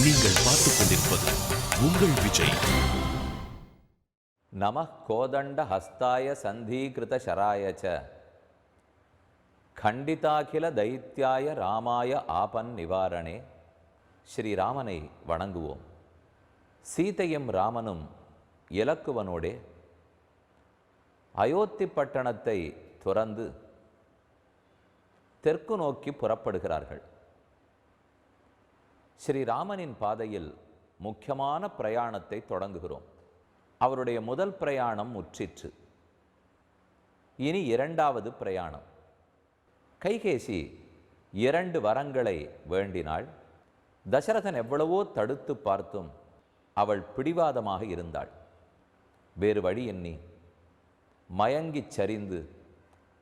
நீங்கள் பார்த்துக் கொண்டிருப்பது உங்கள் விஜய். நமः கோதண்ட ஹஸ்தாய சந்தீகிருத சராய ச கண்டிதாகில தைத்யாய ராமாய ஆபன் நிவாரணே. ஸ்ரீராமனை வணங்குவோம். சீதையும் ராமனும் இலக்குவனோடே அயோத்தி பட்டணத்தை துறந்து தெற்கு நோக்கி புறப்படுகிறார்கள். ஸ்ரீராமனின் பாதையில் முக்கியமான பிரயாணத்தை தொடங்குகிறோம். அவருடைய முதல் பிரயாணம் முற்றிற்று. இனி இரண்டாவது பிரயாணம். கைகேசி 2 வரங்களை வேண்டினாள். தசரதன் எவ்வளவோ தடுத்து பார்த்தும் அவள் பிடிவாதமாக இருந்தாள். வேறு வழி எண்ணி மயங்கிச் சரிந்து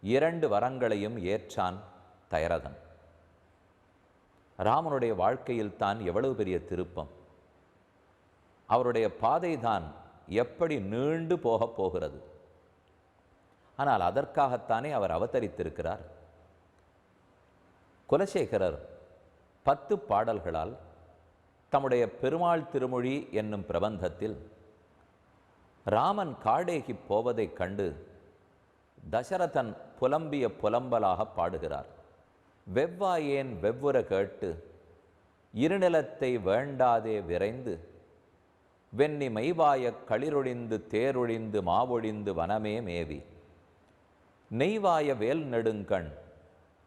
2 வரங்களையும் ஏற்றான் தயரதன். ராமனுடைய வாழ்க்கையில் தான் எவ்வளவு பெரிய திருப்பம்! அவருடைய பாதை தான் எப்படி நீண்டு போகப் போகிறது! ஆனால் அதற்காகத்தானே அவர் அவதரித்திருக்கிறார். குலசேகரர் 10 பாடல்களால் தம்முடைய பெருமாள் திருமொழி என்னும் பிரபந்தத்தில் ராமன் காடேகி போவதைக் கண்டு தசரதன் புலம்பிய புலம்பலாக பாடுகிறார். வெவ்வாயேன் வெவ்வுற கேட்டு இருநிலத்தை வேண்டாதே விரைந்து வெண்ணி மைவாயக் களிரொழிந்து தேரொழிந்து மாவொழிந்து வனமே மேவி நெய்வாய வேல் நெடுங்கண்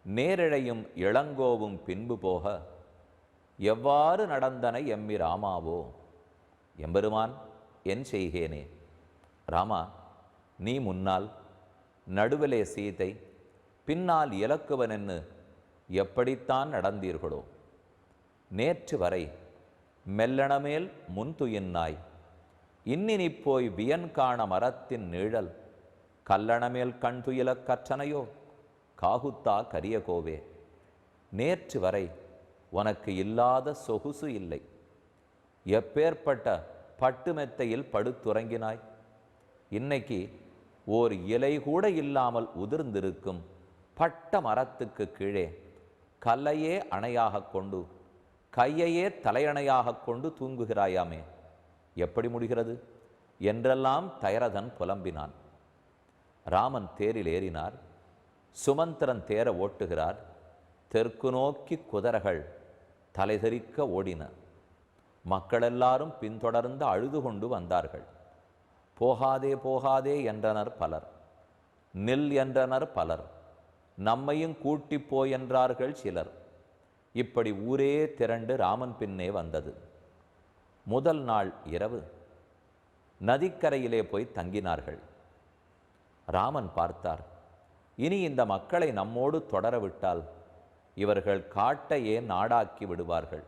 நேரிழையும் இளங்கோவும் பின்பு போக எவ்வாறு நடந்தன எம்மி ராமாவோ. எம்பெருமான், என் செய்கேனே? ராமா, நீ முன்னால், நடுவிலே சீதை, பின்னால் இலக்குவனென்னு எப்படித்தான் நடந்தீர்களோ? நேற்று வரை மெல்லணமேல் முன்துயின்னாய் இன்னினி போய் வியன் காண மரத்தின் நீழல் கல்லணமேல் கண் துயிலக் கற்றனையோ காகுத்தா கரிய கோவே. நேற்று வரை உனக்கு இல்லாத சொகுசு இல்லை. எப்பேற்பட்ட பட்டுமெத்தையில் படுத்துறங்கினாய். இன்னைக்கு ஓர் இலை கூட இல்லாமல் உதிர்ந்திருக்கும் பட்ட மரத்துக்கு கீழே கல்லையே அணையாக கொண்டு கையையே தலையணையாக கொண்டு தூங்குகிறாயாமே, எப்படி முடிகிறது என்றெல்லாம் தயரதன் புலம்பினான். ராமன் தேரில் ஏறினார். சுமந்திரன் தேர ஓட்டுகிறார். தெற்கு நோக்கி குதிரைகள் தலைதெறிக்க ஓடின. மக்களெல்லாரும் பின்தொடர்ந்து அழுது கொண்டு வந்தார்கள். போகாதே போகாதே என்றனர் பலர், நில் என்றனர் பலர், நம்மையும் கூட்டி போய் என்றார்கள் சிலர். இப்படி ஊரே திரண்டு ராமன் பின்னே வந்தது. முதல் நாள் இரவு நதிக்கரையிலே போய் தங்கினார்கள். ராமன் பார்த்தார், இனி இந்த மக்களை நம்மோடு தொடரவிட்டால் இவர்கள் காட்டையே நாடாக்கி விடுவார்கள்.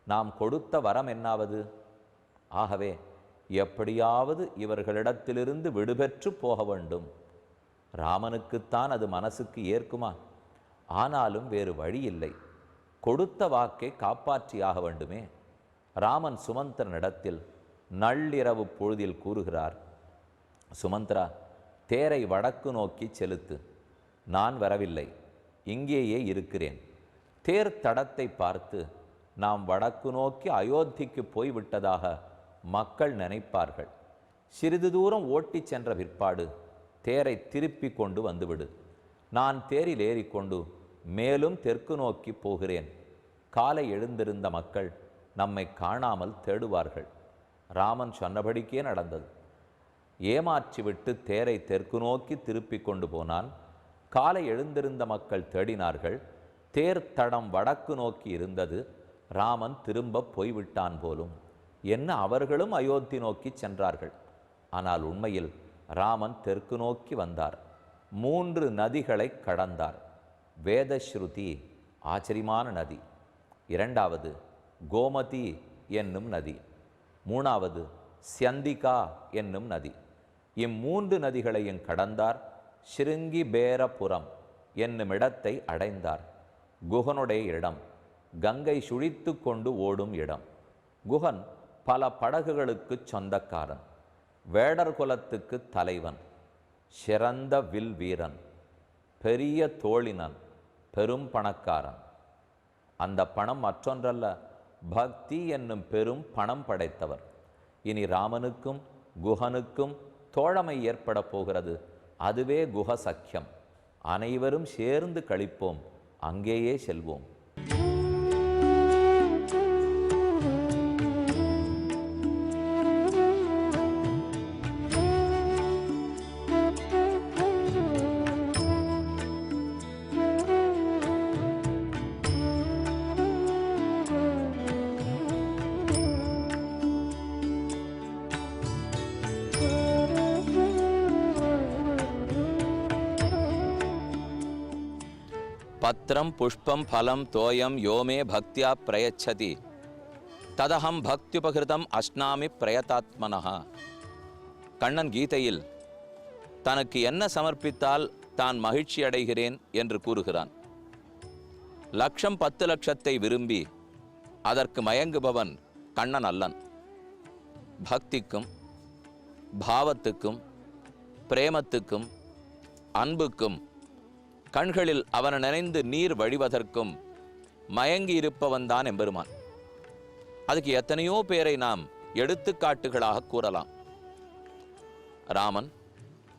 நாம் கொடுத்த வரம் என்னாவது? ஆகவே எப்படியாவது இவர்களிடத்திலிருந்து விடுபெற்று போக வேண்டும். ராமனுக்குத்தான் அது மனசுக்கு ஏற்குமா? ஆனாலும் வேறு வழி இல்லை. கொடுத்த வாக்கை காப்பாற்றியாக வேண்டுமே. ராமன் சுமந்திரனிடத்தில் நள்ளிரவு பொழுதில் கூறுகிறார், சுமந்திரா, தேரை வடக்கு நோக்கி செலுத்து. நான் வரவில்லை, இங்கேயே இருக்கிறேன். தேர் தடத்தை பார்த்து நாம் வடக்கு நோக்கி அயோத்திக்கு போய்விட்டதாக மக்கள் நினைப்பார்கள். சிறிது தூரம் ஓட்டிச் சென்ற பிற்பாடு தேரை திருப்பி கொண்டு வந்துவிடு. நான் தேரில் ஏறிக்கொண்டு மேலும் தெற்கு நோக்கி போகிறேன். காலை எழுந்திருந்த மக்கள் நம்மை காணாமல் தேடுவார்கள். ராமன் சொன்னபடிக்கே நடந்தது. ஏமாற்றிவிட்டு தேரை தெற்கு நோக்கி திருப்பி கொண்டு போனான். காலை எழுந்திருந்த மக்கள் தேடினார்கள். தேர் தடம் வடக்கு நோக்கி இருந்தது. ராமன் திரும்ப போய்விட்டான் போலும் என்ன அவர்களும் அயோத்தி நோக்கி சென்றார்கள். ஆனால் உண்மையில் ராமன் தெற்கு நோக்கி வந்தார். 3 நதிகளை கடந்தார். வேதஸ்ருதி ஆச்சரியமான நதி, 2வது கோமதி என்னும் நதி, 3வது ஸ்யந்திகா என்னும் நதி. இம்3 நதிகளையும் கடந்தார். ஸ்ருங்கிபேரபுரம் என்னும் இடத்தை அடைந்தார். குகனுடைய இடம், கங்கை சுழித்து கொண்டு ஓடும் இடம். குகன் பல படகுகளுக்கு சொந்தக்காரன், வேடர் குலத்துக்கு தலைவன், சிறந்த வில் வீரன், பெரிய தோழினன், பெரும் பணக்காரன். அந்த பணம் மற்றொன்றல்ல, பக்தி என்னும் பெரும் பணம் படைத்தவர். இனி ராமனுக்கும் குஹனுக்கும் தோழமை ஏற்பட போகிறது. அதுவே குஹ சக்கியம். அனைவரும் சேர்ந்து கழிப்போம், அங்கேயே செல்வோம். பத்ரம் புஷ்பம் ஃபலம் தோயம் யோமே பக்தியா பிரயச்சதி ததஹம் பக்தியுபகிருதம் அஷ்னாமி பிரயதாத்மனஹா. கண்ணன் கீதையில் தனக்கு என்ன சமர்ப்பித்தால் தான் மகிழ்ச்சி அடைகிறேன் என்று கூறுகிறான். லட்சம் 10 லட்சத்தை விரும்பி அதற்கு மயங்குபவன் கண்ணன் அல்லன். பக்திக்கும் பாவத்துக்கும் பிரேமத்துக்கும் அன்புக்கும் கண்களில் அவனை நினைந்து நீர் வழிவதற்கும் மயங்கி இருப்பவன்தான் எம்பெருமான். அதுக்கு எத்தனையோ பேரை நாம் எடுத்துக்காட்டுகளாக கூறலாம். ராமன்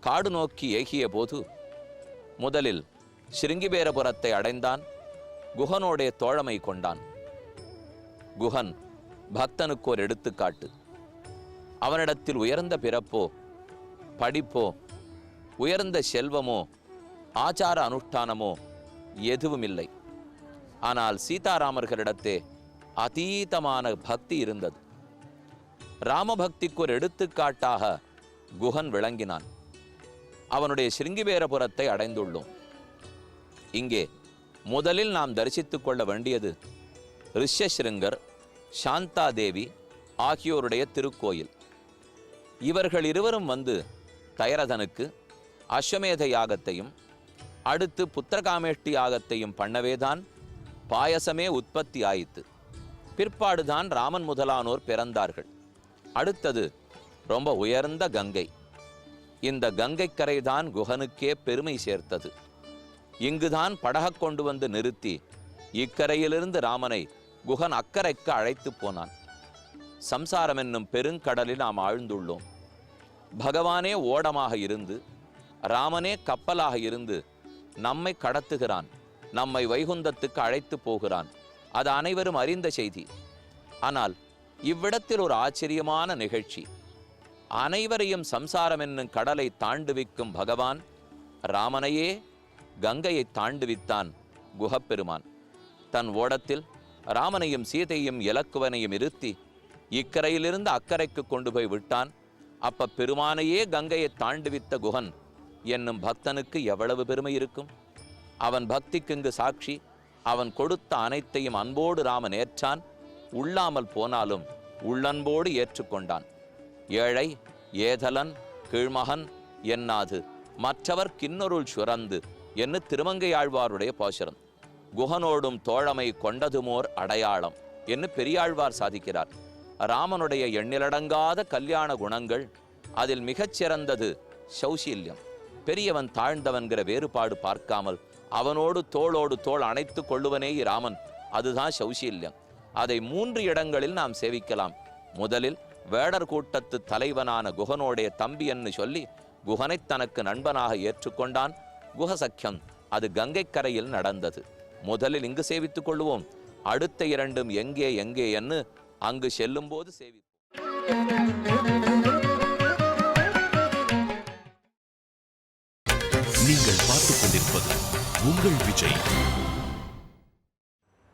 காடு நோக்கி ஏகிய போது முதலில் சிருங்கிபேரபுரத்தை அடைந்தான். குஹனோடைய தோழமை கொண்டான். குஹன் பக்தனுக்கு ஒரு எடுத்துக்காட்டு. அவனிடத்தில் உயர்ந்த பிறப்போ படிப்போ உயர்ந்த செல்வமோ ஆச்சார அனுஷ்டானமோ எதுவும் இல்லை. ஆனால் சீதாராமர்களிடத்தே அதீதமான பக்தி இருந்தது. ராமபக்திக்கு ஒரு எடுத்துக்காட்டாக குஹன் விளங்கினான். அவனுடைய சிருங்கிபேரபுரத்தை அடைந்துள்ளோம். இங்கே முதலில் நாம் தரிசித்துக் கொள்ள வேண்டியது ரிஷ்யசிருங்கர், சாந்தாதேவி ஆகியோருடைய திருக்கோயில். இவர்கள் இருவரும் வந்து தயரதனுக்கு அஸ்வமேத யாகத்தையும் அடுத்து புத்திரகாமேஷ்டி யாகத்தையும் பண்ணவேதான் பாயசமே உற்பத்தி ஆயிற்று. பிற்பாடுதான் ராமன் முதலானோர் பிறந்தார்கள். அடுத்தது ரொம்ப உயர்ந்த கங்கை. இந்த கங்கை கரைதான் குஹனுக்கே பெருமை சேர்த்தது. இங்குதான் படக கொண்டு வந்து நிறுத்தி இக்கரையிலிருந்து ராமனை குஹன் அக்கறைக்கு அழைத்து போனான். சம்சாரம் என்னும் பெருங்கடலில் நாம் ஆழ்ந்துள்ளோம். பகவானே ஓடமாக இருந்து ராமனே கப்பலாக இருந்து நம்மை கடத்துகிறான், நம்மை வைகுந்தத்துக்கு அழைத்து போகிறான். அது அனைவரும் அறிந்த செய்தி. ஆனால் இவ்விடத்தில் ஒரு ஆச்சரியமான நிகழ்ச்சி. அனைவரையும் சம்சாரம் என்னும் கடலை தாண்டுவிக்கும் பகவான் ராமனையே கங்கையை தாண்டுவித்தான் குஹப்பெருமான். தன் ஓடத்தில் ராமனையும் சீதையும் இலக்குவனையும் இருத்தி இக்கரையிலிருந்து அக்கறைக்கு கொண்டு போய் விட்டான். அப்ப பெருமானையே கங்கையை தாண்டுவித்த குஹன் என்னும் பக்தனுக்கு எவ்வளவு பெருமை இருக்கும்? அவன் பக்திக்கு இங்கு சாட்சி. அவன் கொடுத்த அனைத்தையும் அன்போடு ராமன் ஏற்றான். உள்ளாமல் போனாலும் உள்ளன்போடு ஏற்றுக்கொண்டான். ஏழை ஏதலன் கீழ்மகன் என்னாது மற்றவர் கின்னொருள் சுரந்து என்று திருமங்கையாழ்வாருடைய பாசுரம். குஹனோடும் தோழமை கொண்டதுமோர் அடையாளம் என்று பெரியாழ்வார் சாதிக்கிறார். ராமனுடைய எண்ணிலடங்காத கல்யாண குணங்கள், அதில் மிகச்சிறந்தது சௌசீல்யம். பெரியவன் தாழ்ந்தவன்கிற வேறுபாடு பார்க்காமல் அவனோடு தோளோடு தோள் அணைத்து கொள்ளுவனே ராமன். அதுதான் சௌசீல்யம். அதை 3 இடங்களில் நாம் சேவிக்கலாம். முதலில் வேடர் கூட்டத்து தலைவனான குஹனோடைய தம்பி என்று சொல்லி குஹனை தனக்கு நண்பனாக ஏற்றுக்கொண்டான். குஹசக்கியம் அது கங்கை கரையில் நடந்தது. முதலில் இங்கு சேவித்துக் கொள்வோம். அடுத்த 2 எங்கே எங்கே என்று அங்கு செல்லும் போது சேவிப்போம். நீங்கள் பார்த்துக் கொண்டிருப்பது உங்கள் விஜய்.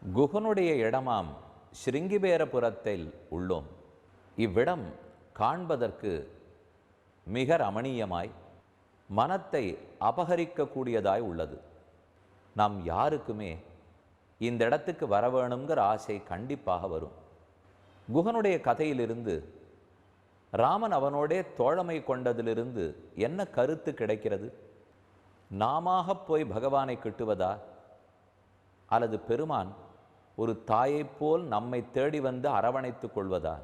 குஹனுடைய இடமாம் சிருங்கிபேரபுரத்தில் உள்ளோம். இவ்விடம் காண்பதற்கு மிக ரமணீயமாய் மனத்தை அபகரிக்கக்கூடியதாய் உள்ளது. நாம் யாருக்குமே இந்த இடத்துக்கு வர வேணுங்கிற ஆசை கண்டிப்பாக வரும். குஹனுடைய கதையிலிருந்து ராமன் அவனோடே தோழமை கொண்டதிலிருந்து என்ன கருத்து கிடைக்கிறது? நாமாக போய் பகவானை கிட்டுவதா, அல்லது பெருமான் ஒரு தாயைப் போல் நம்மை தேடி வந்து அரவணைத்துக் கொள்வதா?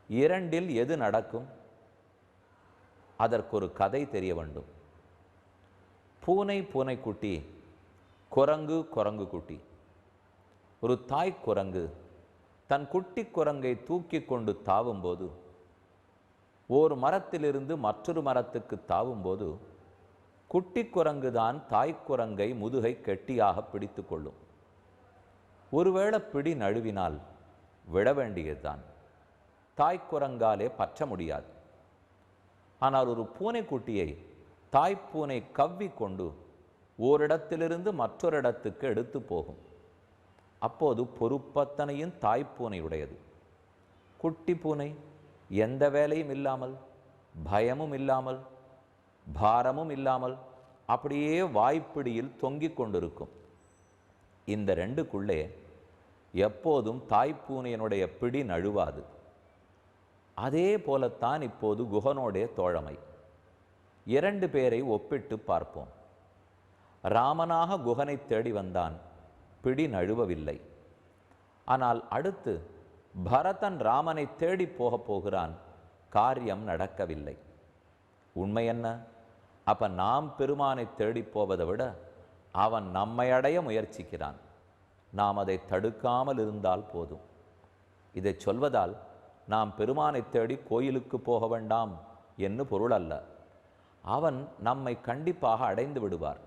இரண்டில் எது நடக்கும்? அதற்கு ஒரு கதை தெரிய வேண்டும். பூனை பூனைக்குட்டி, குரங்கு குரங்கு குட்டி. ஒரு தாய் குரங்கு தன் குட்டி குரங்கை தூக்கி கொண்டு தாவும்போது, ஓர் மரத்திலிருந்து மற்றொரு மரத்துக்கு தாவும்போது, குட்டி குரங்குதான் தாய்க்குரங்கை முதுகை கெட்டியாக பிடித்து கொள்ளும். ஒருவேளை பிடி நழுவினால் விட வேண்டியதுதான். தாய்க்குரங்காலே பற்ற முடியாது. ஆனால் ஒரு பூனைக்குட்டியை தாய்ப்பூனை கவ்வி கொண்டு ஓரிடத்திலிருந்து மற்றொரு இடத்துக்கு எடுத்து போகும். அப்போது பொறுப்பத்தனையும் தாய்ப்பூனையுடையது. குட்டி பூனை எந்த வேலையும் இல்லாமல், பயமும் இல்லாமல், பாரமும் இல்லாமல் அப்படியே வாய்ப்பிடியில் தொங்கிக் கொண்டிருக்கும். இந்த ரெண்டுக்குள்ளே எப்போதும் தாய்ப்பூனையினுடைய பிடி நழுவாது. அதே போலத்தான் இப்போது குகனோடைய தோழமை. இரண்டு பேரை ஒப்பிட்டு பார்ப்போம். ராமனாக குகனை தேடி வந்தான், பிடி நழுவவில்லை. ஆனால் அடுத்து பரதன் ராமனை தேடி போகிறான், காரியம் நடக்கவில்லை. உண்மை என்ன? அப்ப நாம் பெருமானை தேடி போவதை விட அவன் நம்மை அடைய முயற்சிக்கிறான். நாம் அதை தடுக்காமல் இருந்தால் போதும். இதை சொல்வதால் நாம் பெருமானை தேடி கோயிலுக்கு போக வேண்டாம் என்று பொருள் அல்ல. அவன் நம்மை கண்டிப்பாக அடைந்து விடுவார்.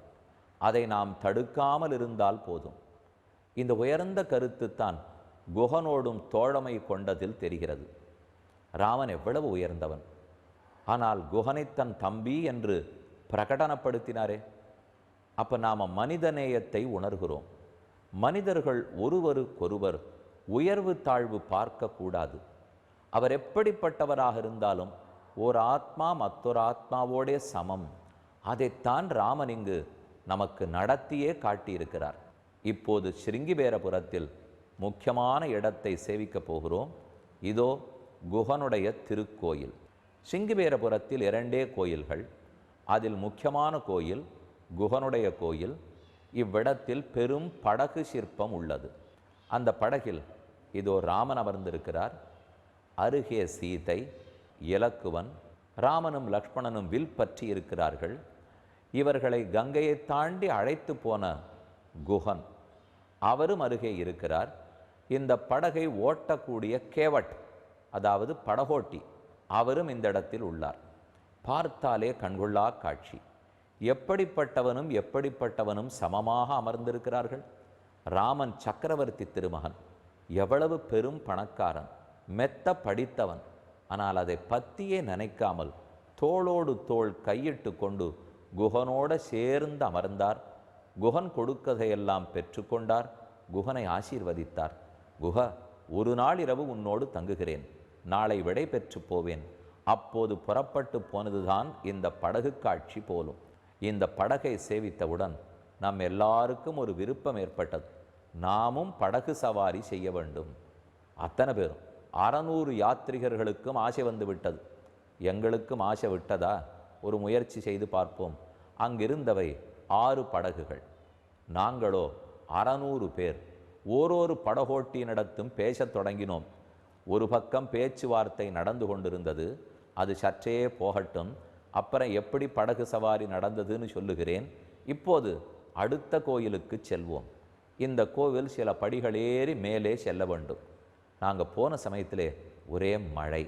அதை நாம் தடுக்காமல் இருந்தால் போதும். இந்த உயர்ந்த கருத்துத்தான் குகனோடும் தோழமை கொண்டதில் தெரிகிறது. ராமன் எவ்வளவு உயர்ந்தவன்! ஆனால் குகனை தன் தம்பி என்று பிரகடனப்படுத்தினாரே. அப்ப நாம மனிதநேயத்தை உணர்கிறோம். மனிதர்கள் ஒருவருக்கொருவர் உயர்வு தாழ்வு பார்க்கக்கூடாது. அவர் எப்படிப்பட்டவராக இருந்தாலும் ஓர் ஆத்மா மற்றொரு ஆத்மாவோடைய சமம். அதைத்தான் ராமன் இங்கு நமக்கு நடத்தியே காட்டியிருக்கிறார். இப்போது சிருங்கிபேரபுரத்தில் முக்கியமான இடத்தை சேவிக்கப் போகிறோம். இதோ குகனுடைய திருக்கோயில். சிருங்கிபேரபுரத்தில் இரண்டே கோயில்கள். அதில் முக்கியமான கோயில் குகனுடைய கோயில். இவ்விடத்தில் பெரும் படகு சிற்பம் உள்ளது. அந்த படகில் இதோ ராமன் அமர்ந்திருக்கிறார். அருகே சீதை, இலக்குவன், ராமனும் லக்ஷ்மணனும் வில் பற்றி இருக்கிறார்கள். இவர்களை கங்கையை தாண்டி அழைத்து போன குகன் அவரும் அருகே இருக்கிறார். இந்த படகை ஓட்டக்கூடிய கேவட், அதாவது படகோட்டி, அவரும் இந்த இடத்தில் உள்ளார். பார்த்தாலே கண்கொள்ளா காட்சி. எப்படிப்பட்டவனும் எப்படிப்பட்டவனும் சமமாக அமர்ந்திருக்கிறார்கள். ராமன் சக்கரவர்த்தி திருமகன், எவ்வளவு பெரும் பணக்காரன், மெத்த படித்தவன். ஆனால் அதை பற்றியே நினைக்காமல் தோளோடு தோள் கையிட்டு கொண்டு குகனோட சேர்ந்து அமர்ந்தார். குகன் கொடுக்கதையெல்லாம் பெற்றுக்கொண்டார். குகனை ஆசீர்வதித்தார். குக, ஒரு நாள் இரவு உன்னோடு தங்குகிறேன், நாளை விடை பெற்று போவேன். அப்போது புறப்பட்டு போனதுதான் இந்த படகு காட்சி போலும். இந்த படகை சேவித்தவுடன் நம் எல்லாருக்கும் ஒரு விருப்பம் ஏற்பட்டது. நாமும் படகு சவாரி செய்ய வேண்டும். அத்தனை பேரும் 600 யாத்ரிகர்களுக்கும் ஆசை வந்து விட்டது. எங்களுக்கும் ஆசை விட்டதா? ஒரு முயற்சி செய்து பார்ப்போம். அங்கிருந்தவை 6 படகுகள். நாங்களோ 600 பேர். ஓரொரு படகோட்டியினிடத்தும் பேசத் தொடங்கினோம். ஒரு பக்கம் பேச்சுவார்த்தை நடந்து கொண்டிருந்தது. அது சற்றே போகட்டும், அப்புறம் எப்படி படகு சவாரி நடந்ததுன்னு சொல்லுகிறேன். இப்போது அடுத்த கோயிலுக்கு செல்வோம். இந்த கோவில் சில படிகள் ஏறி மேலே செல்ல வேண்டும். நாங்கள் போன சமயத்திலே ஒரே மழை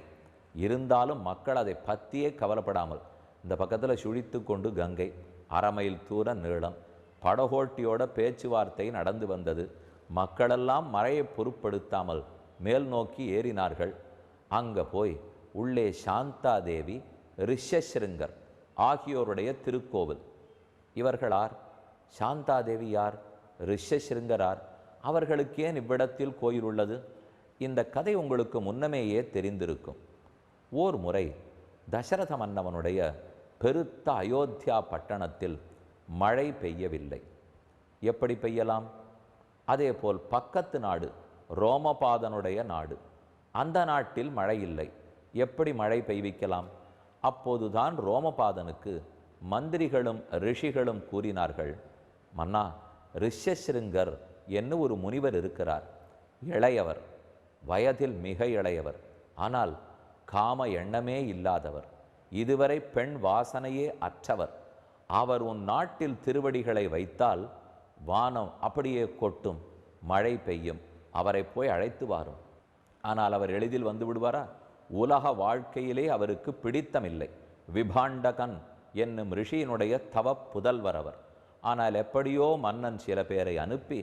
இருந்தாலும் மக்கள் அதை பற்றியே கவலைப்படாமல் இந்த பக்கத்தில் சுழித்து கொண்டு கங்கை 1/2 மைல் தூர நீளம் படகோட்டியோட பேச்சுவார்த்தை நடந்து வந்தது. மக்களெல்லாம் மழையை பொருட்படுத்தாமல் மேல் நோக்கி ஏறினார்கள். அங்கே போய் உள்ளே சாந்தாதேவி, ரிஷஸ்ருங்கர் ஆகியோருடைய திருக்கோவில். இவர்களார்? சாந்தாதேவி யார்? ரிஷஸ்ருங்கரார்? அவர்களுக்கு ஏன் இவ்விடத்தில் கோயில் உள்ளது? இந்த கதை உங்களுக்கு முன்னமேயே தெரிந்திருக்கும். ஓர் முறை தசரத மன்னவனுடைய பெருத்த அயோத்தியா பட்டணத்தில் மழை பெய்யவில்லை. எப்படி பெய்யலாம்? அதேபோல் பக்கத்து நாடு ரோமபாதனுடைய நாடு, அந்த நாட்டில் மழை இல்லை. எப்படி மழை பெய்விக்கலாம்? அப்போதுதான் ரோமபாதனுக்கு மந்திரிகளும் ரிஷிகளும் கூறினார்கள், மன்னா, ரிஷஸ்ருங்கர் என்று ஒரு முனிவர் இருக்கிறார். இளையவர், வயதில் மிக இளையவர், ஆனால் காம எண்ணமே இல்லாதவர், இதுவரை பெண் வாசனையே அற்றவர். அவர் உன் நாட்டில் திருவடிகளை வைத்தால் வானம் அப்படியே கொட்டும், மழை பெய்யும். அவரை போய் அழைத்து வாரும். ஆனால் அவர் எளிதில் வந்து விடுவாரா? உலக வாழ்க்கையிலே அவருக்கு பிடித்தமில்லை. விபாண்டகன் என்னும் ரிஷியினுடைய தவ புதல்வர் அவர். ஆனால் எப்படியோ மன்னன் சில பேரை அனுப்பி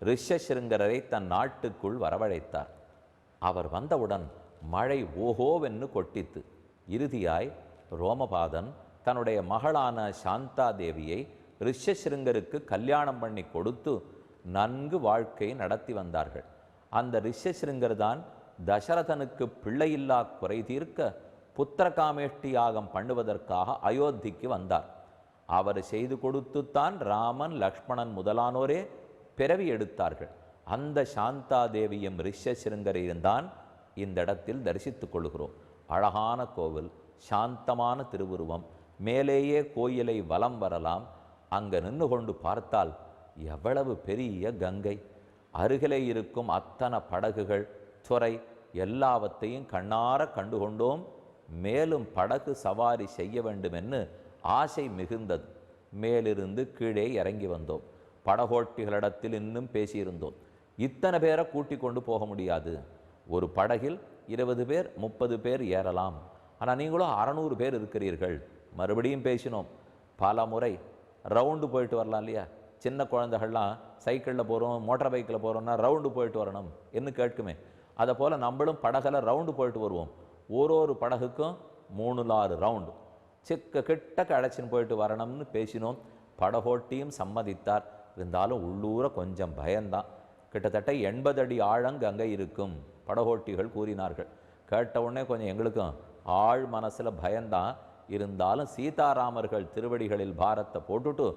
ரிஷசிருங்கரரை தன் நாட்டுக்குள் வரவழைத்தார். அவர் வந்தவுடன் மழை ஓஹோவென்னு கொட்டித்து. இறுதியாய் ரோமபாதன் தன்னுடைய மகளான சாந்தா தேவியை ரிஷசிருங்கருக்கு கல்யாணம் பண்ணி கொடுத்து நன்கு வாழ்க்கை நடத்தி வந்தார்கள். அந்த ரிஷசிருங்கர் தான் தசரதனுக்கு பிள்ளையில்லா குறை தீர்க்க புத்திரகாமேஷ்டி யாகம் பண்ணுவதற்காக அயோத்திக்கு வந்தார். அவர் செய்து கொடுத்துத்தான் ராமன் லக்ஷ்மணன் முதலானோரே பிறவி எடுத்தார்கள். அந்த சாந்தா தேவியும் ரிஷசிருங்கரையும் தான் இந்த இடத்தில் தரிசித்துக் கொள்கிறோம். அழகான கோவில், சாந்தமான திருவுருவம், மேலேயே கோயிலை வலம் வரலாம். அங்கே நின்று கொண்டு பார்த்தால் எவ்வளவு பெரிய கங்கை, அருகிலே இருக்கும் அத்தனை படகுகள், துறை எல்லாவற்றையும் கண்ணார கண்டுகொண்டோம். மேலும் படகு சவாரி செய்ய வேண்டுமென்னு ஆசை மிகுந்தது. மேலிருந்து கீழே இறங்கி வந்தோம். படகோட்டிகளிடத்தில் இன்னும் பேசியிருந்தோம். இத்தனை பேரை கூட்டிக் கொண்டு போக முடியாது. ஒரு படகில் 20 பேர் 30 பேர் ஏறலாம். ஆனால் நீங்களும் 600 பேர் இருக்கிறீர்கள். மறுபடியும் பேசினோம். பல முறை ரவுண்டு போயிட்டு வரலாம் இல்லையா? சின்ன குழந்தைகள்லாம் சைக்கிளில் போகிறோம், மோட்டார் பைக்கில் போகிறோம்னா ரவுண்டு போயிட்டு வரணும் என்ன கேட்குமே. அதை போல் நம்மளும் படகில் ரவுண்டு போயிட்டு வருவோம். ஒரு படகுக்கும் 3-4 ரவுண்டு கிட்டக்க அழைச்சின்னு போயிட்டு வரணும்னு பேசினோம். படகோட்டியும் சம்மதித்தார். இருந்தாலும் உள்ளூர கொஞ்சம் பயந்தான். கிட்டத்தட்ட 80 அடி ஆழம் கங்கை இருக்கும் படகோட்டிகள் கூறினார்கள். கேட்ட உடனே கொஞ்சம் எங்களுக்கும் ஆழ் மனசில் பயந்தான். இருந்தாலும் சீதாராமர்கள் திருவடிகளில் பாரத்தை போட்டுட்டு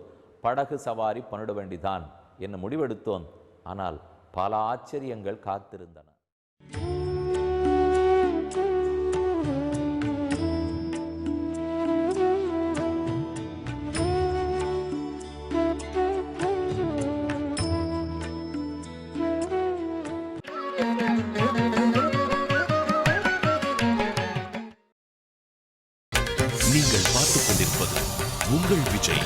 படகு சவாரி பண்ணிட வேண்டிதான் என்று முடிவெடுத்தோம். ஆனால் பல ஆச்சரியங்கள் காத்திருந்தன. நீங்கள் பார்த்துக் கொண்டிருப்பது உங்கள் விஜய்.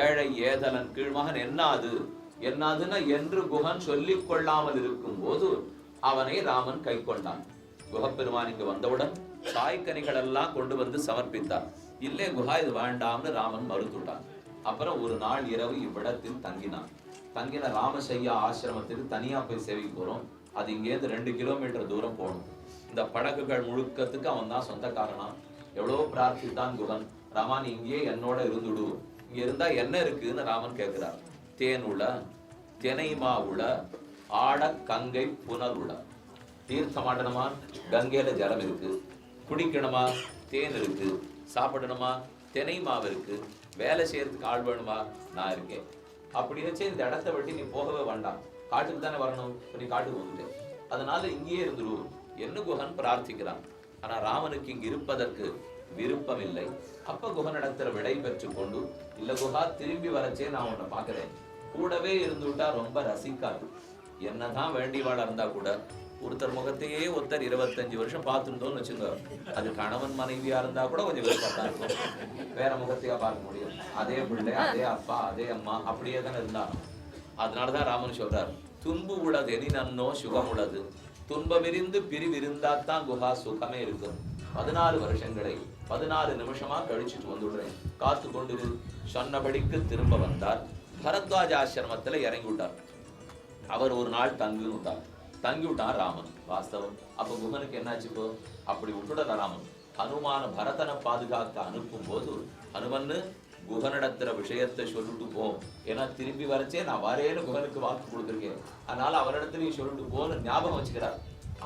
ஏழை ஏதலன் கீழ்மகன் என்னாதுன்னா என்று குகன் சொல்லிக் கொள்ளாமல் இருக்கும் போது அவனை ராமன் கை கொண்டான். குகப்பெருமான் இங்கு வந்தவுடன் காய்கனிகள் எல்லாம் கொண்டு வந்து சமர்ப்பித்தார். இல்லே குஹா, இது வேண்டாம்னு ராமன் மறுத்துட்டான். அப்புறம் ஒரு நாள் இரவு இவ்விடத்தில் தங்கின ராமசையா ஆசிரமத்துக்கு தனியா போய் சேவைக்கு போறோம். அது இங்கேருந்து 2 கிலோமீட்டர் தூரம் போகணும். இந்த படகுகள் முழுக்கத்துக்கு அவன் தான் சொந்தக்காரனா. எவ்வளோ பிரார்த்தித்தான் குகன், ராமா நீ இங்கேயே என்னோட இருந்துடு, இங்க இருந்தா என்ன இருக்குன்னு ராமன் கேட்கிறார். தேனுள தினைமாவுள ஆட கங்கை புனருள. தீர்த்தமாடணுமா, கங்கையில ஜலம் இருக்கு. குடிக்கணுமா, தேன் இருக்கு. சாப்பிடணுமா, தினை மாவு இருக்கு. வேலை செய்யறதுக்கு ஆள் வேணுமா, நான் இருக்கேன். அப்படி வச்சு இந்த இடத்த விட்டு நீ போகவே வேண்டாம், காட்டுக்கு தானே வரணும், நீ காட்டுக்கு வந்துட்டேன், அதனால இங்கேயே இருந்துரு என்று குகன் பிரார்த்திக்கிறான். ஆனா ராமனுக்கு இங்கு இருப்பதற்கு விருப்பம் இல்லை. அப்ப குகனிடத்துல விடை பெற்று கொண்டு, இல்ல குஹா, திரும்பி வரச்சே நான் உன்னை பாக்குறேன், கூடவே இருந்துட்டா ரொம்ப ரசிக்காது. என்னதான் வேண்டிவாளா இருந்தா கூட ஒருத்தர் முகத்தையே ஒருத்தர் 25 வருஷம் பார்த்துட்டோம்னு வச்சுங்க, அது கணவன் மனைவியா இருந்தா கூட கொஞ்சம் விருப்பத்தா இருக்கும். வேற முகத்தையா பார்க்க முடியும்? அதே பிள்ளை, அதே அப்பா, அதே அம்மா, அப்படியே தானே இருந்தாலும். அதனாலதான் ராமன் சொல்றார், துன்பு உளது எனி நன்னோ சுகம் உளது, துன்பமிருந்து பிரிவிருந்தாத்தான் குஹா சுகமே இருக்கும். 14 வருஷங்களை 14 நிமிஷமா கழிச்சுட்டு வந்துடுறேன், காத்து கொண்டு சொன்னபடிக்கு திரும்ப வந்தார். பரத்வாஜ ஆசிரமத்துல இறங்கி விட்டார். அவர் ஒரு நாள் தங்கி விட்டார் ராமன். வாஸ்தவம். அப்ப குகனுக்கு என்னாச்சு? இப்போ அப்படி விட்டுடல ராமன். ஹனுமான பரதனை பாதுகாக்க அனுப்பும் போது ஹனுமன்னு குகனிடத்துல விஷயத்தை சொல்லிட்டு போ, ஏன்னா திரும்பி வரச்சே நான் வரேன்னு குகனுக்கு வாக்கு கொடுத்துருக்கேன், அதனால அவரிடத்துலயும் சொல்லிட்டு போன்னு ஞாபகம் வச்சுக்கிறார்.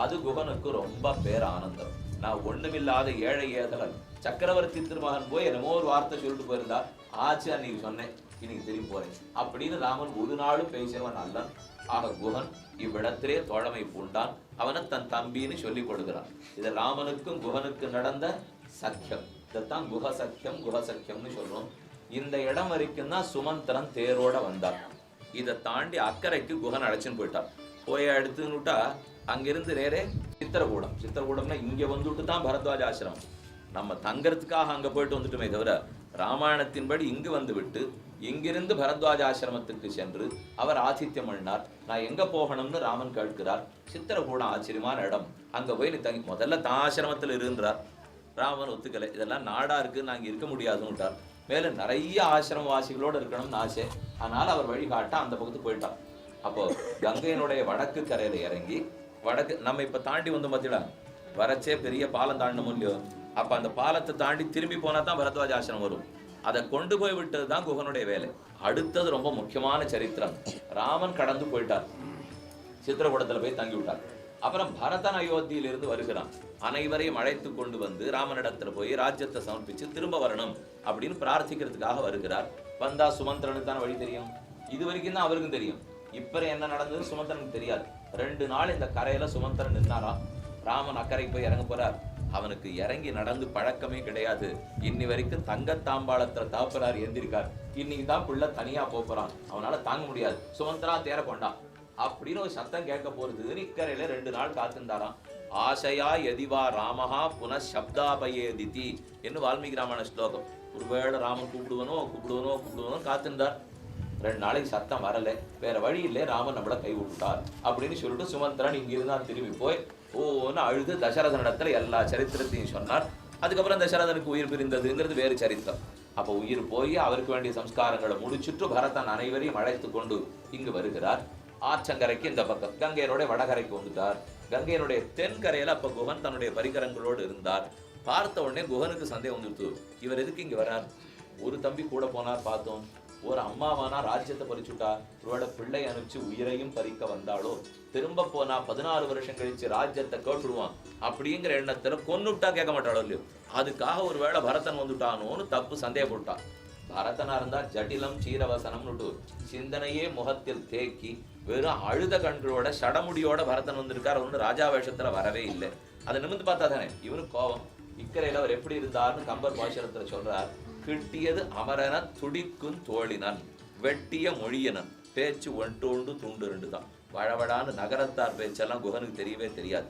அது குகனுக்கு ரொம்ப பேர் ஆனந்தம். நான் ஒண்ணுமில்லாத ஏழை ஏதலன் சக்கரவர்த்தி திருமகன் போய் என்னமோ ஒரு வார்த்தை சொல்லிட்டு போயிருந்தா, ஆச்சு அன்னைக்கு சொன்னேன், இன்னைக்கு திரும்பி போறேன் அப்படின்னு ராமன் ஒரு நாளும் பேசினவன் அல்லன். ஆக குகன் இவ்விடத்திலே தோழமை பூண்டான். அவனை தன் தம்பின்னு சொல்லிக் கொடுக்கிறான். இது ராமனுக்கும் குகனுக்கு நடந்த சக்கியம். இதைத்தான் குஹ சக்கியம்னு சொல்றோம். இந்த இடம் வரைக்கும் தான் சுமந்திரன் தேரோட வந்தார். இதை தாண்டி அக்கறைக்கு குகன் அழைச்சுன்னு போயிட்டார். போய் எடுத்துன்னுட்டா அங்கிருந்து நேரே சித்திரகூடம்னா இங்க வந்துட்டு தான் பரத்வாஜ ஆசிரமம். நம்ம தங்கறதுக்காக அங்க போயிட்டு வந்துட்டுமே தவிர ராமாயணத்தின்படி இங்கு வந்து விட்டு இங்கிருந்து பரத்வாஜ ஆசிரமத்துக்கு சென்று அவர் ஆதித்யம் பண்ணினார். நான் எங்க போகணும்னு ராமன் கேட்கிறார். சித்திரகூடம் ஆச்சரியமான இடம், அங்க போய் நீ தங்கி முதல்ல தான் ஆசிரமத்தில் இருந்தார். ராமன் ஒத்துக்கலை, இதெல்லாம் நாடா இருக்கு, நாங்க இருக்க முடியாதுன்னு விட்டார். மேலும் நிறைய ஆசிரமவாசிகளோடு இருக்கணும்னு ஆசை. அதனால அவர் வழிகாட்ட அந்த பக்கத்துக்கு போயிட்டார். அப்போ கங்கையினுடைய வடக்கு கரையில இறங்கி, வடக்கு நம்ம இப்ப தாண்டி வந்து பார்த்தீங்களா, வரச்சே பெரிய பாலம் தாண்டணும் இல்லையோ, அப்ப அந்த பாலத்தை தாண்டி திரும்பி போனா தான் பரத்வாஜ ஆசிரமம் வரும். அதை கொண்டு போய் விட்டது தான் குகனுடைய வேலை. அடுத்தது ரொம்ப முக்கியமான சரித்திரம். ராமன் கடந்து போயிட்டார், சித்திரகூடத்துல போய் தங்கி விட்டார். அப்புறம் பரதன் அயோத்தியிலிருந்து வருகிறான். அனைவரையும் அழைத்து கொண்டு வந்து ராமனிடத்துல போய் ராஜ்யத்தை சமர்ப்பிச்சு திரும்ப வரணும் அப்படின்னு பிரார்த்திக்கிறதுக்காக வருகிறார். வந்தா சுமந்திரனுக்கு தான் வழி தெரியும், இது வரைக்கும் தான் அவருக்கும் தெரியும். இப்ப என்ன நடந்தது சுமந்திரனுக்கு தெரியாது. 2 நாள் இந்த கரையில சுமந்திரன் நின்னாராம். ராமன் அக்கறைக்கு போய் இறங்க போறார். அவனுக்கு இறங்கி நடந்து பழக்கமே கிடையாது. இன்னி வரைக்கும் தங்கத்தாம்பாளத்துல தாப்புறார் எந்திருக்கார். இன்னைக்கு தான் புள்ள தனியா போறான், அவனால தாங்க முடியாது. சுமந்திரா தேர கொண்டான் அப்படின்னு ஒரு சத்தம் கேட்க போறது. இக்கரையில 2 நாள் காத்திருந்தாராம். ஆசையா எதிவா ராமஹா புன சப்தாபயேதிதி என்று வால்மீகி ராமாயண ஸ்லோகம். ஒருவேளை ராமன் கூப்பிடுவனோ காத்திருந்தார். 2 நாளைக்கு சத்தம் வரல, வேற வழி இல்லை, ராமன் நம்மள கை விட்டுட்டார் அப்படின்னு சொல்லிட்டு சுமந்திரன் இங்கிருந்தா திரும்பி போய் ஓன்னு அழுது தசரதனிடத்துல எல்லா சரித்திரத்தையும் சொன்னார். அதுக்கப்புறம் தசரதனுக்கு உயிர் பிரிந்ததுங்கிறது வேறு சரித்திரம். அப்போ உயிர் போய் அவருக்கு வேண்டிய சம்ஸ்காரங்களை முடிச்சுட்டு பரதன் அனைவரையும் அழைத்து கொண்டு இங்கு வருகிறார். ஆற்றங்கரைக்கு இந்த பக்கம் கங்கையனுடைய வடகரைக்கு வந்துட்டார். கங்கையனுடைய தென்கரையில அப்ப குகன் தன்னுடைய பரிகரங்களோடு இருந்தார். பார்த்த உடனே குகனுக்கு சந்தேகம் வந்துடுத்து, இவர் எதுக்கு இங்க வரார்? ஒரு தம்பி கூட போனார் பார்த்தோம், ஒரு அம்மாவானா ராஜ்யத்தை பறிச்சுட்டா, இவரோட பிள்ளை அனுப்பிச்சு உயிரையும் பறிக்க வந்தாலோ, திரும்ப போனா 16 வருஷம் கழிச்சு ராஜ்யத்தை கேட்டுடுவான் அப்படிங்கிற எண்ணத்துல கொன்னுட்டா கேட்க மாட்டாளோ இல்லையோ, அதுக்காக ஒரு வேளை பரதன் வந்துட்டானோன்னு தப்பு சந்தேகப்பட்டான். பரதனா இருந்தா ஜட்டிலம் சீரவசனம்னுட்டு சிந்தனையே முகத்தில் தேக்கி வெறும் அழுத கண்களோட சடமுடியோட பரதன் வந்திருக்கார். ஒன்று ராஜா வேஷத்துல வரவே இல்லை. அதை நிமிர்ந்து பார்த்தா தானே இவனுக்கு கோபம். இக்கரையில அவர் எப்படி இருந்தார்னு கம்பர் பாசுரத்துல சொல்றார். கிட்டியது அமரன துடிக்கும் தோழினன், வெட்டிய மொழியனன், பேச்சு ஒன்று துண்டு 2 தான். வழவழான்னு நகரத்தார் பேச்செல்லாம் குகனுக்கு தெரியவே தெரியாது.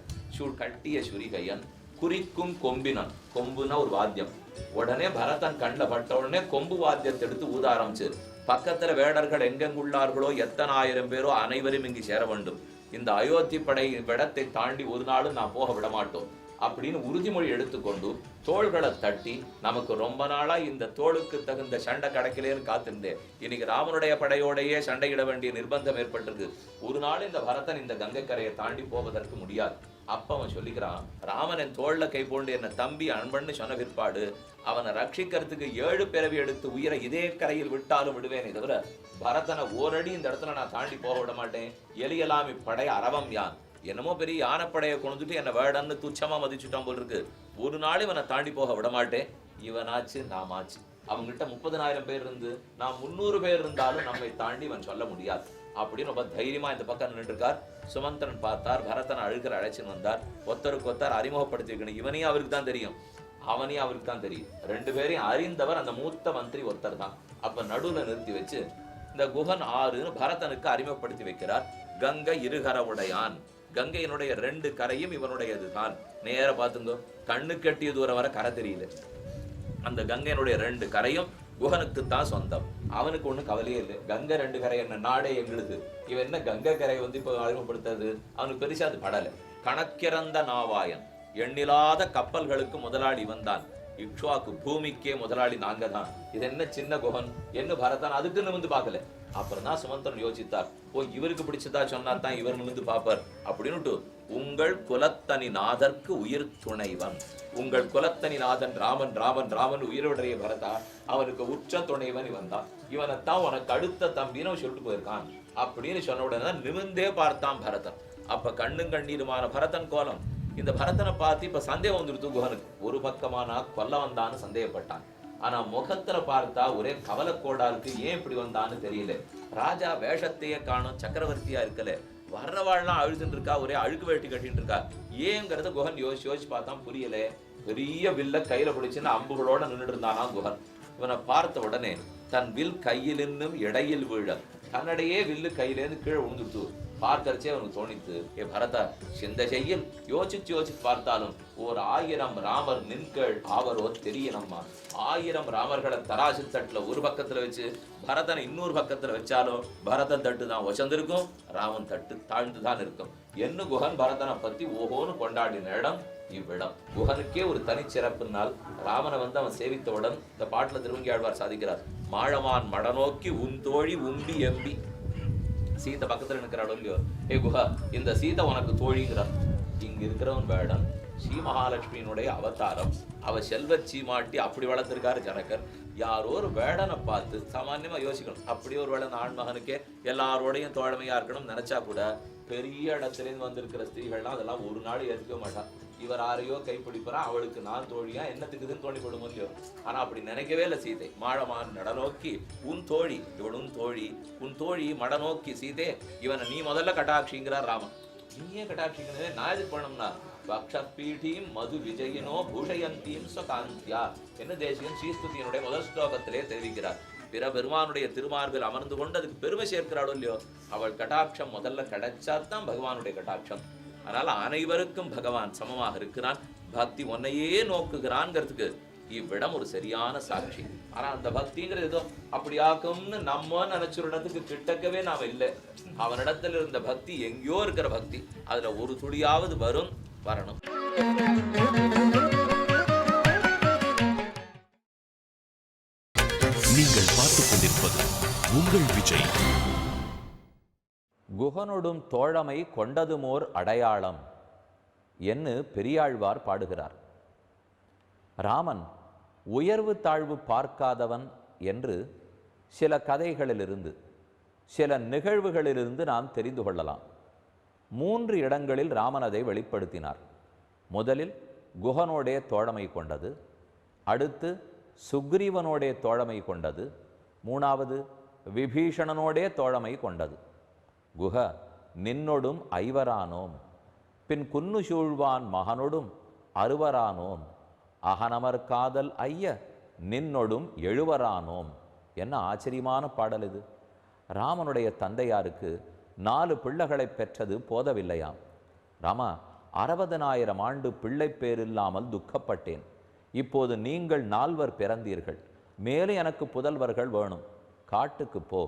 கட்டிய சுரிகையன், குறிக்கும் கொம்பினன், கொம்புனா ஒரு வாத்தியம். உடனே பரதன் கண்ட பட்ட உடனே கொம்பு வாத்தியத்தை எடுத்து ஊத ஆரம்பிச்சு, பக்கத்துல வேடர்கள் எங்கெங்குள்ளார்களோ எத்தனை ஆயிரம் பேரோ அனைவரும் இங்கு சேர வேண்டும். இந்த அயோத்தி படை விடத்தை தாண்டி ஒரு நாளும் நான் போக விட மாட்டோம் அப்படின்னு உறுதிமொழி எடுத்துக்கொண்டு தோள்களை தட்டி, நமக்கு ரொம்ப நாளா இந்த தோளுக்கு தகுந்த சண்டை கிடைக்கலேன்னு காத்திருந்தேன், இன்னைக்கு ராமனுடைய படையோடையே சண்டையிட வேண்டிய நிர்பந்தம் ஏற்பட்டிருக்கு. ஒரு நாள் இந்த பரதன் இந்த கங்கை கரையை தாண்டி போவதற்கு முடியாது. அப்ப அவன் சொல்லிக்கிறான், ராமன் என் தோல்ல கை போண்டு என்ன தம்பி அன்பன்னு சொன்ன பிற்பாடு அவனை ரட்சிக்கிறதுக்கு 7 பிறவி எடுத்து உயிரை இதே கரையில் விட்டாலும் விடுவேனே தவிர பரதனை ஓரடி இந்த இடத்துல நான் தாண்டி போக விட மாட்டேன். எலியலாம் இப்படை அரவம் யான், என்னமோ பெரிய யானைப்படையை கொண்டுட்டு என்ன வேடன்னு துச்சமா மதிச்சுட்டான் போல் இருக்கு. ஒரு நாள் இவனை தாண்டி போக விட மாட்டேன். இவனாச்சு நாமாச்சு. அவங்ககிட்ட 30,000 பேர் இருந்து நான் 300 பேர் இருந்தாலும் நம்மை தாண்டி இவன் சொல்ல முடியாது அப்படின்னு ரொம்ப தைரியமா இந்த பக்கம் நின்றுட்டு இருக்கார். சுமந்திரன் பார்த்தார், பரதனை அழுகிற அழைச்சின்னு வந்தார். ஒருத்தருக்கு ஒருத்தர் அறிமுகப்படுத்திருக்கணும். இவனையும் அவருக்கு தான் தெரியும், அவனையும் அவருக்கு தான் தெரியும். 2 பேரையும் அறிந்தவர் அந்த மூத்த மந்திரி ஒருத்தர் தான். அப்ப நடுவுல நிறுத்தி வச்சு இந்த குகன் ஆறுன்னு பரதனுக்கு அறிமுகப்படுத்தி வைக்கிறார். கங்கை இருகர உடையான், கங்கையினுடைய 2 கரையும் இவனுடையது தான். நேர பார்த்துங்க, கண்ணு கட்டிய தூரம் வர கரை தெரியல. அந்த கங்கையினுடைய 2 கரையும் குகனுக்கு தான் சொந்தம். அவனுக்கு ஒண்ணு கவலையே இல்லை. கங்கை 2 கரை என்ன நாடே எங்களுது, இவன் என்ன கங்கை கரை வந்து இப்ப அறிமுகப்படுத்துறது, அவனுக்கு பெருசா அது படல. கணக்கிறந்த நாவாயன், எண்ணில்லாத கப்பல்களுக்கு முதலாளி வந்தான். இக்ஷ்வாக்கு பூமிக்கே முதலாளி நாங்க தான். இது என்ன சின்ன குகன் என்ன பரதன் அதுக்கு நிமிந்து பார்க்கல. அப்புறம் தான் சுமந்திரன் யோசித்தார், ஓ இவருக்கு பிடிச்சதா சொன்னா தான் இவர் நிமிந்து பார்ப்பார் அப்படின்னுட்டு, உங்கள் குலத்தனி நாதற்கு உயிர் துணைவன், உங்கள் குலத்தனி நாதன் ராமன் ராமன் ராமன் உயிரோடைய பரதா, அவனுக்கு உற்ற துணைவன் இவன் தான், இவனைத்தான் உனக்கு அடுத்த தம்பின்னு சொல்லிட்டு போயிருக்கான் அப்படின்னு சொன்ன உடனே தான் நிமிந்தே பார்த்தான் பரதன். அப்ப கண்ணும் கண்ணீருமான பரதன் கோலம். இந்த பரதனை பார்த்து இப்ப சந்தேகம் வந்துடுத்து குகனுக்கு. ஒரு பக்கமானா கொல்ல வந்தான்னு சந்தேகப்பட்டான். ஆனா முகத்துல பார்த்தா ஒரே கவலைக்கோடா இருக்கு, ஏன் இப்படி வந்தான்னு தெரியல. ராஜா வேஷத்தையே காணும், சக்கரவர்த்தியா இருக்கல, வர்றவாள்லாம் அழுதுன்னு இருக்கா, ஒரே அழுக்கு வேட்டி கட்டின்னு இருக்கா, ஏங்கிறத குகன் யோசிச்சு பார்த்தான், புரியல. பெரிய வில்ல கையில பிடிச்சுன்னு அம்புகளோட நின்றுட்டு இருந்தானா குகன். இவனை பார்த்த உடனே தன் வில் கையில் இன்னும் இடையில் வீழ, தன்னிடையே வில்லு கையிலேருந்து கீழே விழுந்துட்டு பார்க்கறச்சே அவனுக்கு தோணித்து, ஏ பரத, சிந்த செய்யில் யோசிச்சு பார்த்தாலும் ஓர் 1000 ராமர் நின்கள் ஆவரோ தெரியணும்மா. 1000 ராமர்களை தராசு தட்டுல ஒரு பக்கத்துல வச்சு பரதனை இன்னொரு பக்கத்துல வச்சாலும் பரதன் தட்டு தான் வசந்திருக்கும், ராமன் தட்டு தாழ்ந்துதான் இருக்கும். என்ன குஹன் பரதனை பத்தி ஓஹோன்னு கொண்டாடின இடம் இவ்விடம். குஹனுக்கே ஒரு தனிச்சிறப்புனால் ராமனை அவன் சேவித்தவுடன் இந்த பாட்டுல திருவங்கியாழ்வார் சாதிக்கிறார், மாழமான் மடநோக்கி உன் தோழி உம்பி எம்பி. சீதை பக்கத்துல இருக்கிறாள் இல்லையோ, ஏ குஹா, இந்த சீதை உனக்கு தோழிங்கிறார். இங்க இருக்கிறவன் வேடன், ஸ்ரீ மகாலட்சுமியினுடைய அவதாரம், அவ செல்வ சீமாட்டி அப்படி வளர்த்திருக்காரு ஜனகர். யாரோ ஒரு வேடனை பார்த்து சாமான்யமா யோசிக்கணும், அப்படியே ஒரு வேடன் ஆண்மகனுக்கே எல்லாரோடையும் தோழமையா இருக்கணும் நினைச்சா கூட பெரிய இடத்துலேருந்து வந்திருக்கிற ஸ்திரீகள்லாம் அதெல்லாம் ஒரு நாள் ஏற்க மாட்டான். இவர் யாரையோ கைப்பிடிப்பறா, அவளுக்கு நான் தோழியா என்னத்துக்குதுன்னு தோணிப்படும் இல்லையோ. ஆனா அப்படி நினைக்கவே இல்லை சீதை. மாழமான் நடநோக்கி உன் தோழி, இவளும் தோழி, உன் தோழி மடநோக்கி சீதே, இவனை நீ முதல்ல கட்டாட்சிங்கிறார் ராமன். நீயே கட்டாட்சிங்கிறதே நான் எதுக்கு பண்ணணும்னா, பக்ஷபீடீம் மது விஜயினோ பூஷயந்தீம் ஸ்வகாந்தியா என்ன தேசியம் ஸ்ரீஸ்துதியினுடைய முதல் ஸ்லோகத்திலே தெரிவிக்கிறார். பிற பெருமானுடைய திருமார்பில் அமர்ந்து கொண்டு அதுக்கு பெருமை சேர்க்கிறாளோ இல்லையோ, அவள் கட்டாட்சம் முதல்ல கிடைச்சாதான் பகவானுடைய கட்டாட்சம். அதனால அனைவருக்கும் பகவான் சமமாக இருக்கிறான், பக்தி ஒன்னையே நோக்குகிறான்ங்கிறதுக்கு இவ்விடம் ஒரு சரியான சாட்சி. ஆனா அந்த பக்திங்கிறது ஏதோ அப்படி ஆக்கும்னு நம்ம நினைச்சிடத்துக்கு கிட்டக்கவே நாம இல்லை. அவனிடத்துல இருந்த பக்தி எங்கேயோ இருக்கிற பக்தி, அதுல ஒரு துளியாவது வரணும். நீங்கள் பார்த்துக் கொண்டிருப்பது உங்கள் விஜய். குஹனொடும் தோழமை கொண்டதுமோர் அடையாளம் என்று பெரியாழ்வார் பாடுகிறார். ராமன் உயர்வு தாழ்வு பார்க்காதவன் என்று சில கதைகளிலிருந்து சில நிகழ்வுகளிலிருந்து நாம் தெரிந்து கொள்ளலாம். 3 இடங்களில் ராமன் அதை வெளிப்படுத்தினார். முதலில் குஹனோடே தோழமை கொண்டது, அடுத்து சுக்ரீவனோடே தோழமை கொண்டது, 3வது விபீஷணனோடே தோழமை கொண்டது. குஹ நின்னொடும் ஐவரானோம், பின் குன்னு சூழ்வான் மகனொடும் அறுவரானோம், அகனமர் காதல் ஐய நின்னொடும் எழுவரானோம். என்ன ஆச்சரியமான பாடல் இது! ராமனுடைய தந்தையாருக்கு 4 பிள்ளைகளை பெற்றது போதவில்லையாம். ராமா, 60,000 ஆண்டு பிள்ளை பேரில்லாமல் துக்கப்பட்டேன். இப்போது நீங்கள் 4 பிறந்தீர்கள், மேலும் எனக்கு புதல்வர்கள் வேணும். காட்டுக்கு போ,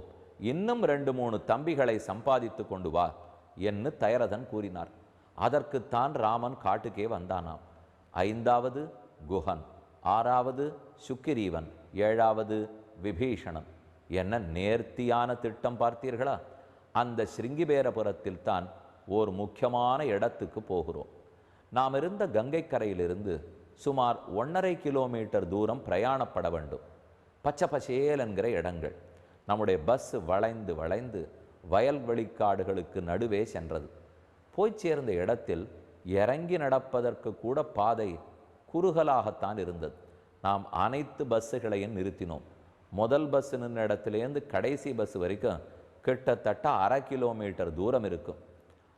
இன்னும் 2-3 தம்பிகளை சம்பாதித்து கொண்டு வா என்று தயரதன் கூறினார். அதற்குத்தான் ராமன் காட்டுக்கே வந்தானாம். 5வது குஹன், 6வது சுக்கிரீவன், 7வது விபீஷணன். என்ன நேர்த்தியான திட்டம் பார்த்தீர்களா? அந்த ஸ்ருங்கிபேரபுரத்தில் தான் ஓர் முக்கியமான இடத்துக்கு போகிறோம். நாம் இருந்த கங்கை கரையிலிருந்து சுமார் 1.5 கிலோமீட்டர் தூரம் பிரயாணப்பட வேண்டும். பச்சை பசேல் என்கிற இடங்கள். நம்முடைய பஸ் வளைந்து வளைந்து வயல்வெளிக்காடுகளுக்கு நடுவே சென்றது. போய் சேர்ந்த இடத்தில் இறங்கி நடப்பதற்கு கூட பாதை குறுகலாகத்தான் இருந்தது. நாம் அனைத்து பஸ்ஸுகளையும் நிறுத்தினோம். முதல் பஸ் நின்ற இடத்துலேருந்து கடைசி பஸ் வரைக்கும் கிட்டத்தட்ட 1/2 கிலோமீட்டர் தூரம் இருக்கும்.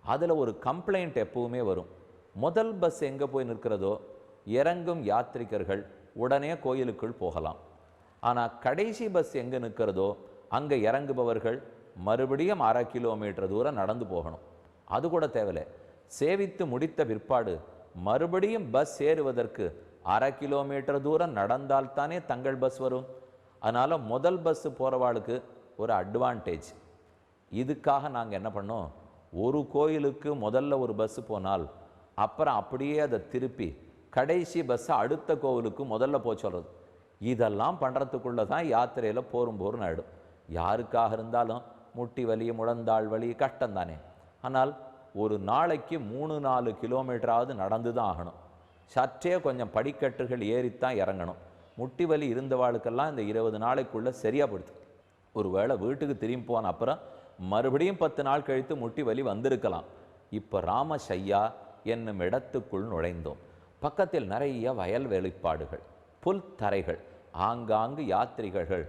அதில் ஒரு கம்ப்ளைண்ட் எப்பவுமே வரும். முதல் பஸ் எங்கே போய் நிற்கிறதோ இறங்கும் யாத்ரிகர்கள் உடனே கோயிலுக்குள் போகலாம். ஆனால் கடைசி பஸ் எங்கே நிற்கிறதோ அங்கே இறங்குபவர்கள் மறுபடியும் 1/2 கிலோமீட்டர் தூரம் நடந்து போகணும். அது கூட தேவையில்லை. சேவித்து முடித்த பிற்பாடு மறுபடியும் பஸ் ஏறுவதற்கு 1/2 கிலோமீட்டர் தூரம் நடந்தால்தானே தங்கள் பஸ் வரும். அதனால் முதல் பஸ்ஸு போகிறவாளுக்கு ஒரு அட்வான்டேஜ். இதுக்காக நாங்கள் என்ன பண்ணோம், ஒரு கோயிலுக்கு முதல்ல ஒரு பஸ்ஸு போனால் அப்புறம் அப்படியே அதை திருப்பி கடைசி பஸ்ஸை அடுத்த கோவிலுக்கு முதல்ல போக சொல்கிறது. இதெல்லாம் பண்ணுறதுக்குள்ளே தான் யாத்திரையில் போரும் ஆகிடும். யாருக்காக இருந்தாலும் முட்டி வலி, முழந்தாள் வலி கஷ்டம்தானே. ஆனால் ஒரு நாளைக்கு 3-4 கிலோமீட்டராவது நடந்து தான் ஆகணும். சற்றே கொஞ்சம் படிக்கட்டுகள் ஏறித்தான் இறங்கணும். முட்டி வலி இருந்தவாளுக்கெல்லாம் இந்த 20 நாளைக்குள்ளே சரியாக படுத்து. ஒரு வேளை வீட்டுக்கு திரும்பி போன அப்புறம் மறுபடியும் 10 நாள் கழித்து முட்டி வலி வந்திருக்கலாம். இப்போ ராமசையா என்னும் இடத்துக்குள் நுழைந்தோம். பக்கத்தில் நிறைய வயல் வெளிப்பாடுகள், புல் தரைகள், ஆங்காங்கு யாத்திரிகர்கள்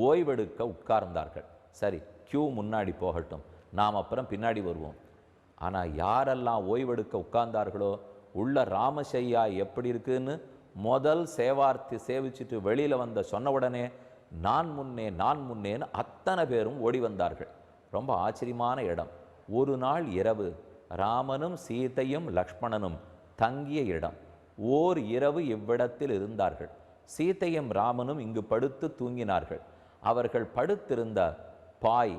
ஓய்வெடுக்க உட்கார்ந்தார்கள். சரி, கியூ முன்னாடி போகட்டும், நாம் அப்புறம் பின்னாடி வருவோம். ஆனால் யாரெல்லாம் ஓய்வெடுக்க உட்கார்ந்தார்களோ உள்ள ராமசையா எப்படி இருக்குன்னு முதல் சேவார்த்தி சேவிச்சுட்டு வெளியில் வந்த சொன்ன உடனே நான் முன்னேன்னு அத்தனை பேரும் ஓடி வந்தார்கள். ரொம்ப ஆச்சரியமான இடம். ஒரு நாள் இரவு ராமனும் சீதையும் லக்ஷ்மணனும் தங்கிய இடம். ஓர் இரவு இவ்விடத்தில் இருந்தார்கள். சீதையும் ராமனும் இங்கு படுத்து தூங்கினார்கள். அவர்கள் படுத்திருந்த பாய்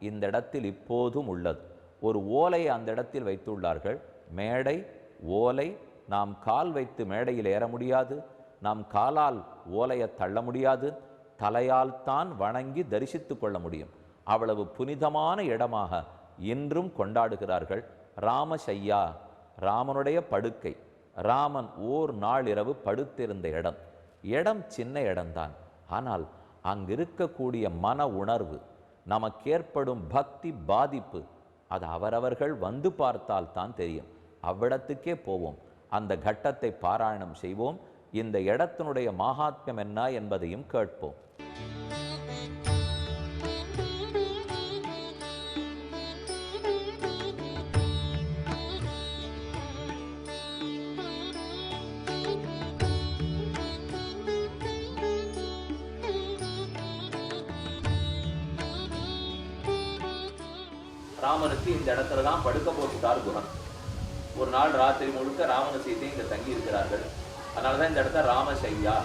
இந்த இடத்தில் இப்போதும் உள்ளது. ஒரு ஓலையை அந்த இடத்தில் வைத்துள்ளார்கள். மேடை, ஓலை. நாம் கால் வைத்து மேடையில் ஏற முடியாது, நாம் காலால் ஓலையை தள்ள முடியாது, தலையால் தான் வணங்கி தரிசித்து கொள்ள முடியும். அவ்வளவு புனிதமான இடமாக இன்றும் கொண்டாடுகிறார்கள். ராமசையா, ராமனுடைய படுக்கை. ராமன் ஓர் நாள் இரவு படுத்திருந்த இடம். இடம் சின்ன இடம்தான், ஆனால் அங்கிருக்கக்கூடிய மன உணர்வு, நமக்கேற்படும் பக்தி பாதிப்பு, அது அவரவர்கள் வந்து பார்த்தால் தான் தெரியும். அவ்விடத்துக்கே போவோம், அந்த கட்டத்தை பாராயணம் செய்வோம். இந்த இடத்தினுடைய மகாத்மியம் என்ன என்பதையும் கேட்போம். ராமனுக்கு இந்த இடத்துல தான் படுக்க போட்டுட்டார் குகன். ஒரு நாள் ராத்திரி முழுக்க ராமன சீதை இங்க தங்கி இருக்கிறார்கள். அதனாலதான் இந்த இடத்த ராமசையா,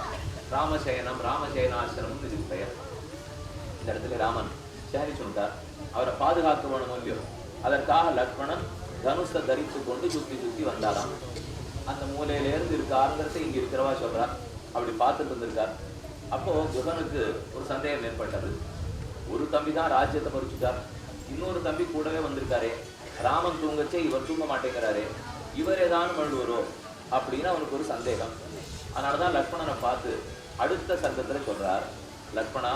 ராமசயனம், ராமசயனாசிரமம் இதுக்கு பெயர். இந்த இடத்துல ராமன் சேனிச்சுட்டார். அவரை பாதுகாக்க வேணும் இல்லையோ, அதற்காக லக்ஷ்மணன் தனுஷை தரித்து கொண்டு சுத்தி சுத்தி வந்தாராம். அந்த மூலையிலேருந்து இருக்காருங்கிறத இங்க இருக்கிறவா சொல்றார். அப்படி பார்த்துட்டு இருந்திருக்கார். அப்போ குகனுக்கு ஒரு சந்தேகம் ஏற்பட்டது. ஒரு தம்பி தான் ராஜ்யத்தை பறிச்சுட்டார், இன்னொரு தம்பி கூடவே வந்திருக்காரே, ராமன் தூங்கச்சே இவர் தூங்க மாட்டேங்கிறாரே, இவர் ஏதானு மழுவரோ அப்படின்னு அவனுக்கு ஒரு சந்தேகம். அதனாலதான் லக்ஷ்மணனை பார்த்து அடுத்த சர்க்கத்துல சொல்றார், லக்ஷ்மணா,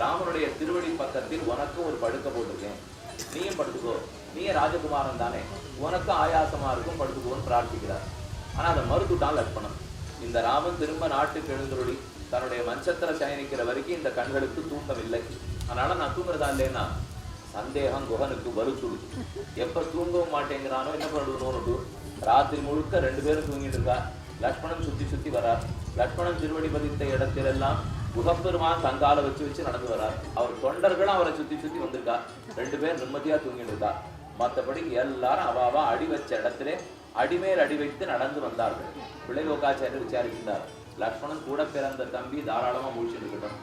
ராமனுடைய திருவடி பக்கத்தில் உனக்கும் ஒரு படுக்க போட்டிருக்கேன், நீயும் படுத்துக்கோ, நீயே ராஜகுமாரன் தானே, உனக்கும் ஆயாசமா இருக்கும், படுத்துக்கோன்னு பிரார்த்திக்கிறார். ஆனா அதை மறுத்துட்டான் லக்ஷ்மணன். இந்த ராமன் திரும்ப நாட்டுக்கு எழுந்துருளி தன்னுடைய மஞ்சத்துல சயனிக்கிற வரைக்கும் இந்த கண்களுக்கு தூக்கம் இல்லை. அதனால நான் தூங்குறதா இல்லைன்னா சந்தேகம் குகனுக்கு வருத்துடு. எப்ப தூங்கவும் மாட்டேங்கிறானோ என்ன பண்ணுவோம்னு ராத்திரி முழுக்க 2 பேரும் தூங்கிட்டு இருக்கா. லக்ஷ்மணன் சுத்தி சுத்தி வரார். லக்ஷ்மணன் திருவடி பதித்த இடத்திலெல்லாம் குகப்பெருமான் தங்கால வச்சு நடந்து வரார். அவர் தொண்டர்களும் அவரை சுத்தி சுத்தி வந்திருக்கா. 2 பேர் நிம்மதியா தூங்கிட்டு இருக்கா. மற்றபடி எல்லாரும் அவாவா அடி வச்ச இடத்திலே அடிமேல் அடி வைத்து நடந்து வந்தார்கள். பிள்ளை லோகாச்சாரியர் விசாரிக்கின்றார், லக்ஷ்மணன் கூட பிறந்த தம்பி தாராளமா முழிச்சுட்டு இருக்கட்டும்,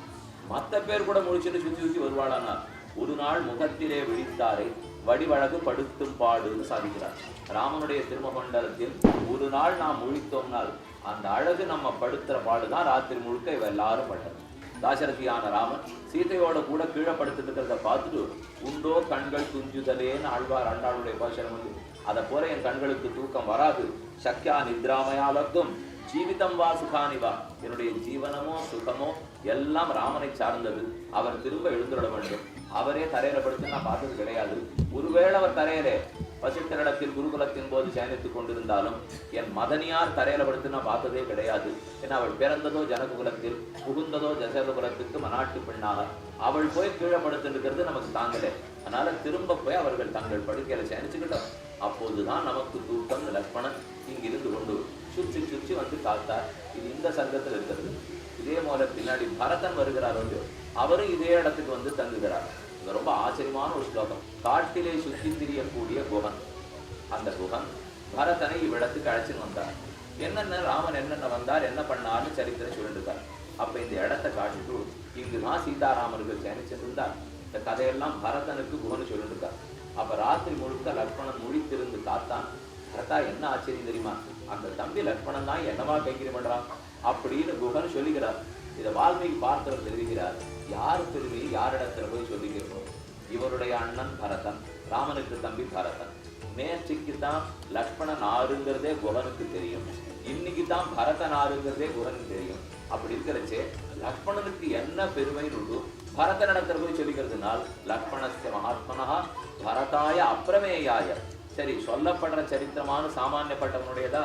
மற்ற பேர் கூட முழிச்சுட்டு சுத்தி சுத்தி வருவாளானா, ஒரு நாள் முகத்திலே விழித்தாரை வடிவழகு படுத்தும் பாடுன்னு சாதிக்கிறார். ராமனுடைய திருமகண்டலத்தில் ஒரு நாள் நாம் முழித்தோம்னால் அந்த அழகு நம்ம படுத்துற பாடுதான் ராத்திரி முழுக்க இவ எல்லாரும் பட்டது. தாசரதியான ராமன் சீதையோட கூட கீழே படுத்துட்டு இருக்கிறத பார்த்துட்டு உண்டோ கண்கள் துஞ்சுதலேன்னு ஆழ்வார் அண்டாளுடைய பாசனம் வந்து, அதை போல என் கண்களுக்கு தூக்கம் வராது, சக்கியா நித்ராமயாலத்தும் ஜீவிதம் வா சுகானிவா, என்னுடைய ஜீவனமோ சுகமோ எல்லாம் ராமனை சார்ந்தது, அவர் திரும்ப எழுந்துட வேண்டும். அவரே தரையில படுத்து நான் பார்த்தது கிடையாது. ஒருவேளை அவர் தரையிலே வசிஷ்டரிடத்தில் குருகுலத்தின் போது சயனித்துக் கொண்டிருந்தாலும் என் மதனியார் தரையில படுத்து நான் பார்த்ததே கிடையாது. ஏன்னா அவள் பிறந்ததோ ஜனகுலத்தில், புகுந்ததோ ஜசகுலத்துக்கு மனாட்டு பெண்ணாக. அவள் போய் கீழே படுத்துருக்கிறது நமக்கு தாங்கலே. அதனால திரும்ப போய் அவர்கள் தங்கள் படுக்கையில சயனிச்சுக்கிட்டோம். அப்போதுதான் நமக்கு தூக்கம். லக்ஷ்மணன் இங்கிருந்து கொண்டு சுற்றி சுற்றி வந்து காத்தார். இது இந்த சர்க்கத்தில் இருக்கிறது. இதே போல பின்னாடி பரதன் வருகிறார், அவரும் இதே இடத்துக்கு வந்து தங்குகிறார். இது ரொம்ப ஆச்சரியமான ஒரு ஸ்லோகம். காட்டிலே சுற்றி திரியக்கூடிய குகன், அந்த குகன் பரதனை இவ்விடத்துக்கு அழைச்சின்னு வந்தார். என்னென்ன ராமன் என்னென்ன வந்தார், என்ன பண்ணார்னு சரித்திரம் சொல்லிட்டு இருக்கார். அப்ப இந்த இடத்தை காட்டிட்டு இங்குதான் சீதாராமர்கள் சேனிச்சிருந்தார். இந்த கதையெல்லாம் பரதனுக்கு குகன் சொல்லிட்டு இருக்கார். அப்ப ராத்திரி முழுக்க லக்ஷ்மணன் முழித்திருந்து காத்தான். பரதா, என்ன ஆச்சரியம் தெரியுமா, அந்த தம்பி லக்ஷ்மணன் தான் என்னவா கைங்கரியம் பண்றான் அப்படின்னு குகன் சொல்லுகிறார். இதை வால்மீகி பார்த்தவர் தெரிவிக்கிறார். யார் பெருமை யாரிடத்துல போய் சொல்லிக்கிறோம்? இவருடைய அண்ணன் பரதன், ராமனுக்கு தம்பி பரதன். நேற்றுக்கு தான் லக்ஷ்மணன் ஆறுங்கிறதே குகனுக்கு தெரியும், இன்னைக்கு தான் பரதன் ஆறுங்கிறதே குகனுக்கு தெரியும். அப்படி இருக்கிறச்சே லக்ஷ்மணனுக்கு என்ன பெருமை உண்டு பரதன் இடத்துல போய் சொல்லிக்கிறதுனால் லக்ஷ்மணஸ்ய மகாத்மனா பரதாய அப்பிரமேயாய. சரி, சொல்லப்படுற சரித்திரமான சாமானியப்பட்டவனுடையதா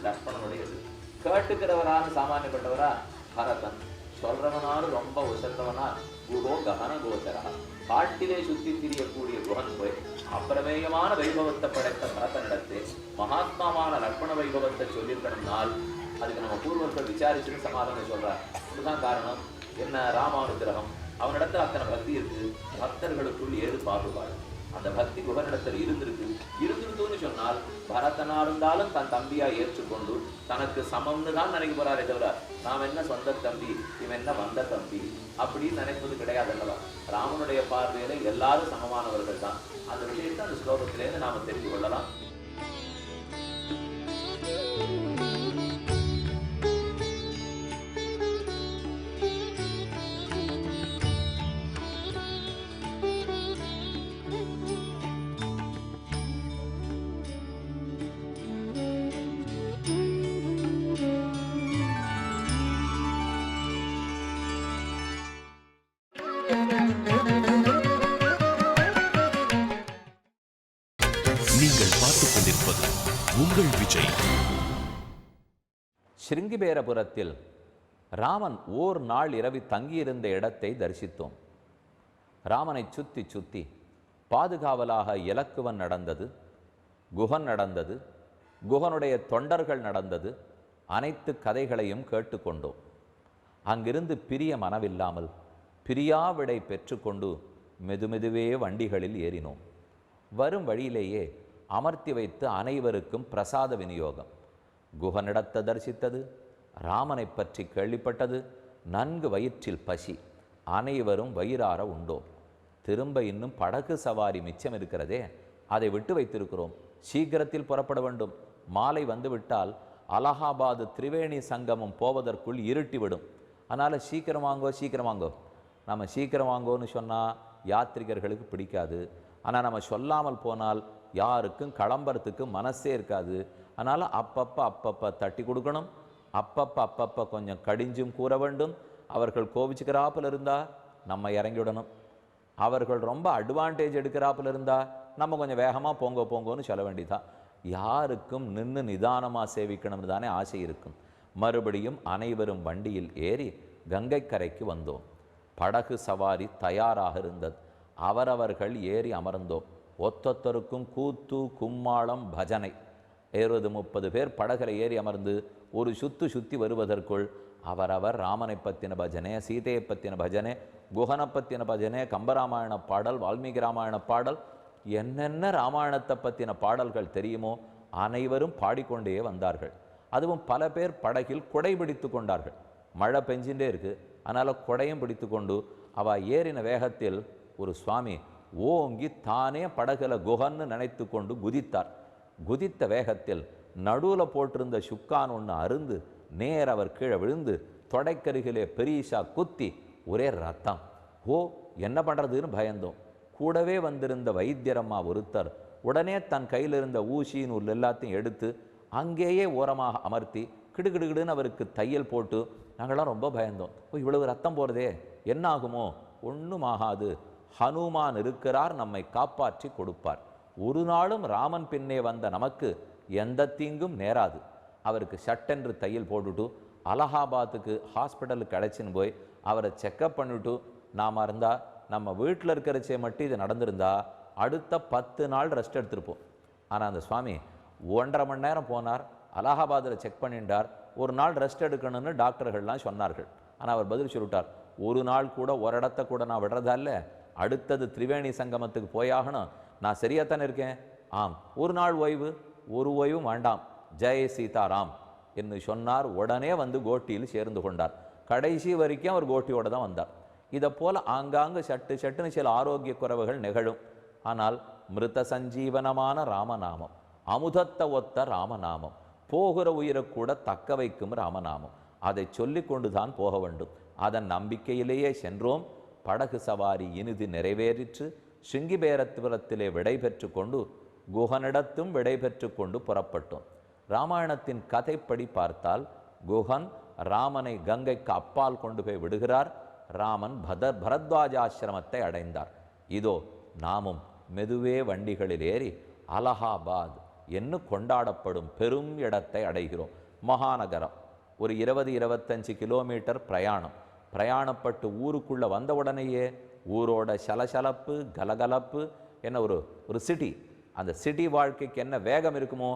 லக்ஷ்மணனுடையது, கேட்டுக்கிறவரான சாமானியப்பட்டவரா பரதன், சொல்றவனாலும் ரொம்ப உசர்ந்தவனா குகோ ககன கோச்சரா. காட்டிலே சுத்தி திரியக்கூடிய குகன் போய் அப்பிரமேயமான வைபவத்தை படைத்த பரதனிடத்தே மகாத்மாவான லக்ஷ்மண வைபவத்தை சொல்லியிருக்கணும்னால் அதுக்கு நம்ம பூர்வர்கள் விசாரிச்சுன்னு சமாதானம் சொல்றார். இதுதான் காரணம். என்ன ராமானுகிரகம், அவனிடத்துல அத்தனை பக்தி இருக்கு, பக்தர்களுக்குள் ஏது பாகுபாடு. அந்த பக்தி குகனிடத்தில் இருந்துருதுன்னு சொன்னால் பரதனா இருந்தாலும் தன் தம்பியா ஏற்றுக்கொண்டு தனக்கு சமம்னு தான் நினைக்க போறாரே தவிர நாம் என்ன சொந்த தம்பி இவன் என்ன வந்த தம்பி அப்படின்னு நினைப்பது கிடையாது அல்லவா. ராமனுடைய பார்வையில எல்லாரும் சமமானவர்கள் தான். அந்த விஷயத்தை அந்த ஸ்லோகத்திலேருந்து நாம தெரிந்து கொள்ளலாம். நீங்கள் பார்த்துக் கொண்டிருப்பது உங்கள் விஜய். ஸ்ருங்கிபேரபுரத்தில் ராமன் ஓர் நாள் இரவி தங்கியிருந்த இடத்தை தரிசித்தோம். ராமனை சுத்தி சுத்தி பாதுகாவலாக இலக்குவன் நடந்தது, குகன் நடந்தது, குகனுடைய தொண்டர்கள் நடந்தது. அனைத்து கதைகளையும் கேட்டுக்கொண்டோம். அங்கிருந்து பிரிய மனவில்லாமல் பிரியாவிடை பெற்றுக்கொண்டு மெதுமெதுவே வண்டிகளில் ஏறினோம். வரும் வழியிலேயே அமர்த்தி வைத்து அனைவருக்கும் பிரசாத விநியோகம். குகனிடத்தை தரிசித்தது, ராமனை பற்றி கேள்விப்பட்டது, நன்கு வயிற்றில் பசி, அனைவரும் வயிறார உண்டோம். திரும்ப இன்னும் படகு சவாரி மிச்சம் இருக்கிறதே, அதை விட்டு வைத்திருக்கிறோம். சீக்கிரத்தில் புறப்பட வேண்டும். மாலை வந்துவிட்டால் அலகாபாத் திரிவேணி சங்கமம் போவதற்குள் இருட்டிவிடும். அதனால் சீக்கிரம் வாங்கோ. நம்ம சீக்கிரம் வாங்கோன்னு சொன்னால் யாத்ரிகர்களுக்கு பிடிக்காது. ஆனால் நம்ம சொல்லாமல் போனால் யாருக்கும் கிளம்புறதுக்கு மனசே இருக்காது. அதனால் அப்பப்போ தட்டி கொடுக்கணும். அப்பப்போ கொஞ்சம் கடிஞ்சும் கூற வேண்டும். அவர்கள் கோபிச்சுக்கிறாப்பில் இருந்தால் நம்ம இறங்கிவிடணும். அவர்கள் ரொம்ப அட்வான்டேஜ் எடுக்கிறாப்பில் இருந்தால் நம்ம கொஞ்சம் வேகமாக போங்கோன்னு சொல்ல வேண்டியதான். யாருக்கும் நின்று நிதானமாக சேவிக்கணும்னு தானே ஆசை இருக்கும். மறுபடியும் அனைவரும் வண்டியில் ஏறி கங்கை கரைக்கு வந்தோம். படகு சவாரி தயாராக இருந்தது. அவரவர்கள் ஏறி அமர்ந்தோம். ஒத்தொத்தருக்கும் கூத்து, கும்மாளம், பஜனை. 20-30 பேர் படகுல ஏறி அமர்ந்து ஒரு சுத்தி வருவதற்குள் அவரவர் ராமனை பற்றின பஜனை, சீதையை பற்றின பஜனை, குகனை பற்றின பஜனை, கம்பராமாயண பாடல், வால்மீகி ராமாயண பாடல், என்னென்ன ராமாயணத்தை பற்றின பாடல்கள் தெரியுமோ அனைவரும் பாடிக்கொண்டே வந்தார்கள். அதுவும் பல பேர் படகில் குடை பிடித்து கொண்டார்கள். மழை பெஞ்சின்றே இருக்கு. அதனால் குடையும் பிடித்து கொண்டு அவள் ஏறின வேகத்தில் ஒரு சுவாமி ஓங்கி தானே படகுல குகன்னு நினைத்து கொண்டு குதித்தார். குதித்த வேகத்தில் நடுவில் போட்டிருந்த சுக்கான் ஒன்று அருந்து நேர் அவர் கீழே விழுந்து தொடைக்கருகிலே பெரியஷா குத்தி ஒரே ரத்தம். என்ன பண்ணுறதுன்னு பயந்தோம். கூடவே வந்திருந்த வைத்தியரம்மா ஒருத்தர் உடனே தன் கையில் இருந்த ஊசி நூல் எல்லாத்தையும் எடுத்து அங்கேயே ஓரமாக அமர்த்தி கிடுகிடுகிடுன்னு அவருக்கு தையல் போட்டு நாங்களாம் ரொம்ப பயந்தோம். இவ்வளவு ரத்தம் போகிறதே, என்ன ஆகுமோ? ஒன்றும் ஆகாது, ஹனுமான் இருக்கிறார், நம்மை காப்பாற்றி கொடுப்பார். ஒரு நாளும் ராமன் பின்னே வந்த நமக்கு எந்த தீங்கும் நேராது. அவருக்கு சட்டென்று தையல் போட்டுட்டு அலகாபாத்துக்கு ஹாஸ்பிட்டலுக்கு அழைச்சின்னு போய் அவரை செக்கப் பண்ணிவிட்டு நாம் இருந்தால் நம்ம வீட்டில் இருக்கிறச்சே மட்டும் இது நடந்திருந்தா அடுத்த 10 நாள் ரெஸ்ட் எடுத்திருப்போம். ஆனால் அந்த சுவாமி 1.5 மணி நேரம் போனார், அலகாபாத்தில் செக் பண்ணிட்டார். ஒரு நாள் ரெஸ்ட் எடுக்கணும்னு டாக்டர்கள்லாம் சொன்னார்கள். ஆனால் அவர் பதில் சொல்லிட்டார், ஒரு நாள் கூட ஒரு இடத்த கூட நான் விடுறதா இல்லை, அடுத்தது திரிவேணி சங்கமத்துக்கு போயாகணும், நான் சரியாத்தானே இருக்கேன். ஆம், ஒரு நாள் ஓய்வு, ஒரு ஓய்வும் வேண்டாம், ஜெய் சீதாராம் என்று சொன்னார். உடனே வந்து கோட்டியில் சேர்ந்து கொண்டார். கடைசி வரைக்கும் அவர் கோட்டியோடு தான் வந்தார். இதை போல் ஆங்காங்கு சட்டுன்னு சில ஆரோக்கிய குறைவுகள் நிகழும். ஆனால் மிருத சஞ்சீவனமான ராமநாமம், அமுதத்தை ஒத்த ராமநாமம், போகிற உயிரை கூட தக்க வைக்கும் ராமநாமம், அதை சொல்லி கொண்டு தான் போக வேண்டும். அதன் நம்பிக்கையிலேயே சென்றோம். படகு சவாரி இனிது நிறைவேறிற்று. ஸ்ருங்கிபேரபுரத்திலே விடை பெற்று கொண்டு குகனிடத்தும் விடை பெற்று கொண்டு புறப்பட்டோம். ராமாயணத்தின் கதைப்படி பார்த்தால் குகன் ராமனை கங்கைக்கு அப்பால் கொண்டு போய் விடுகிறார். ராமன் பரத்வாஜாசிரமத்தை அடைந்தார். இதோ நாமும் மெதுவே வண்டிகளில் ஏறி அலகாபாத் என்று கொண்டாடப்படும் பெரும் இடத்தை அடைகிறோம். மகாநகரம். ஒரு 20-25 கிலோமீட்டர் பிரயாணப்பட்டு ஊருக்குள்ளே வந்தவுடனேயே ஊரோட சலசலப்பு, கலகலப்பு, என்ன ஒரு சிட்டி. அந்த சிட்டி வாழ்க்கைக்கு என்ன வேகம் இருக்குமோ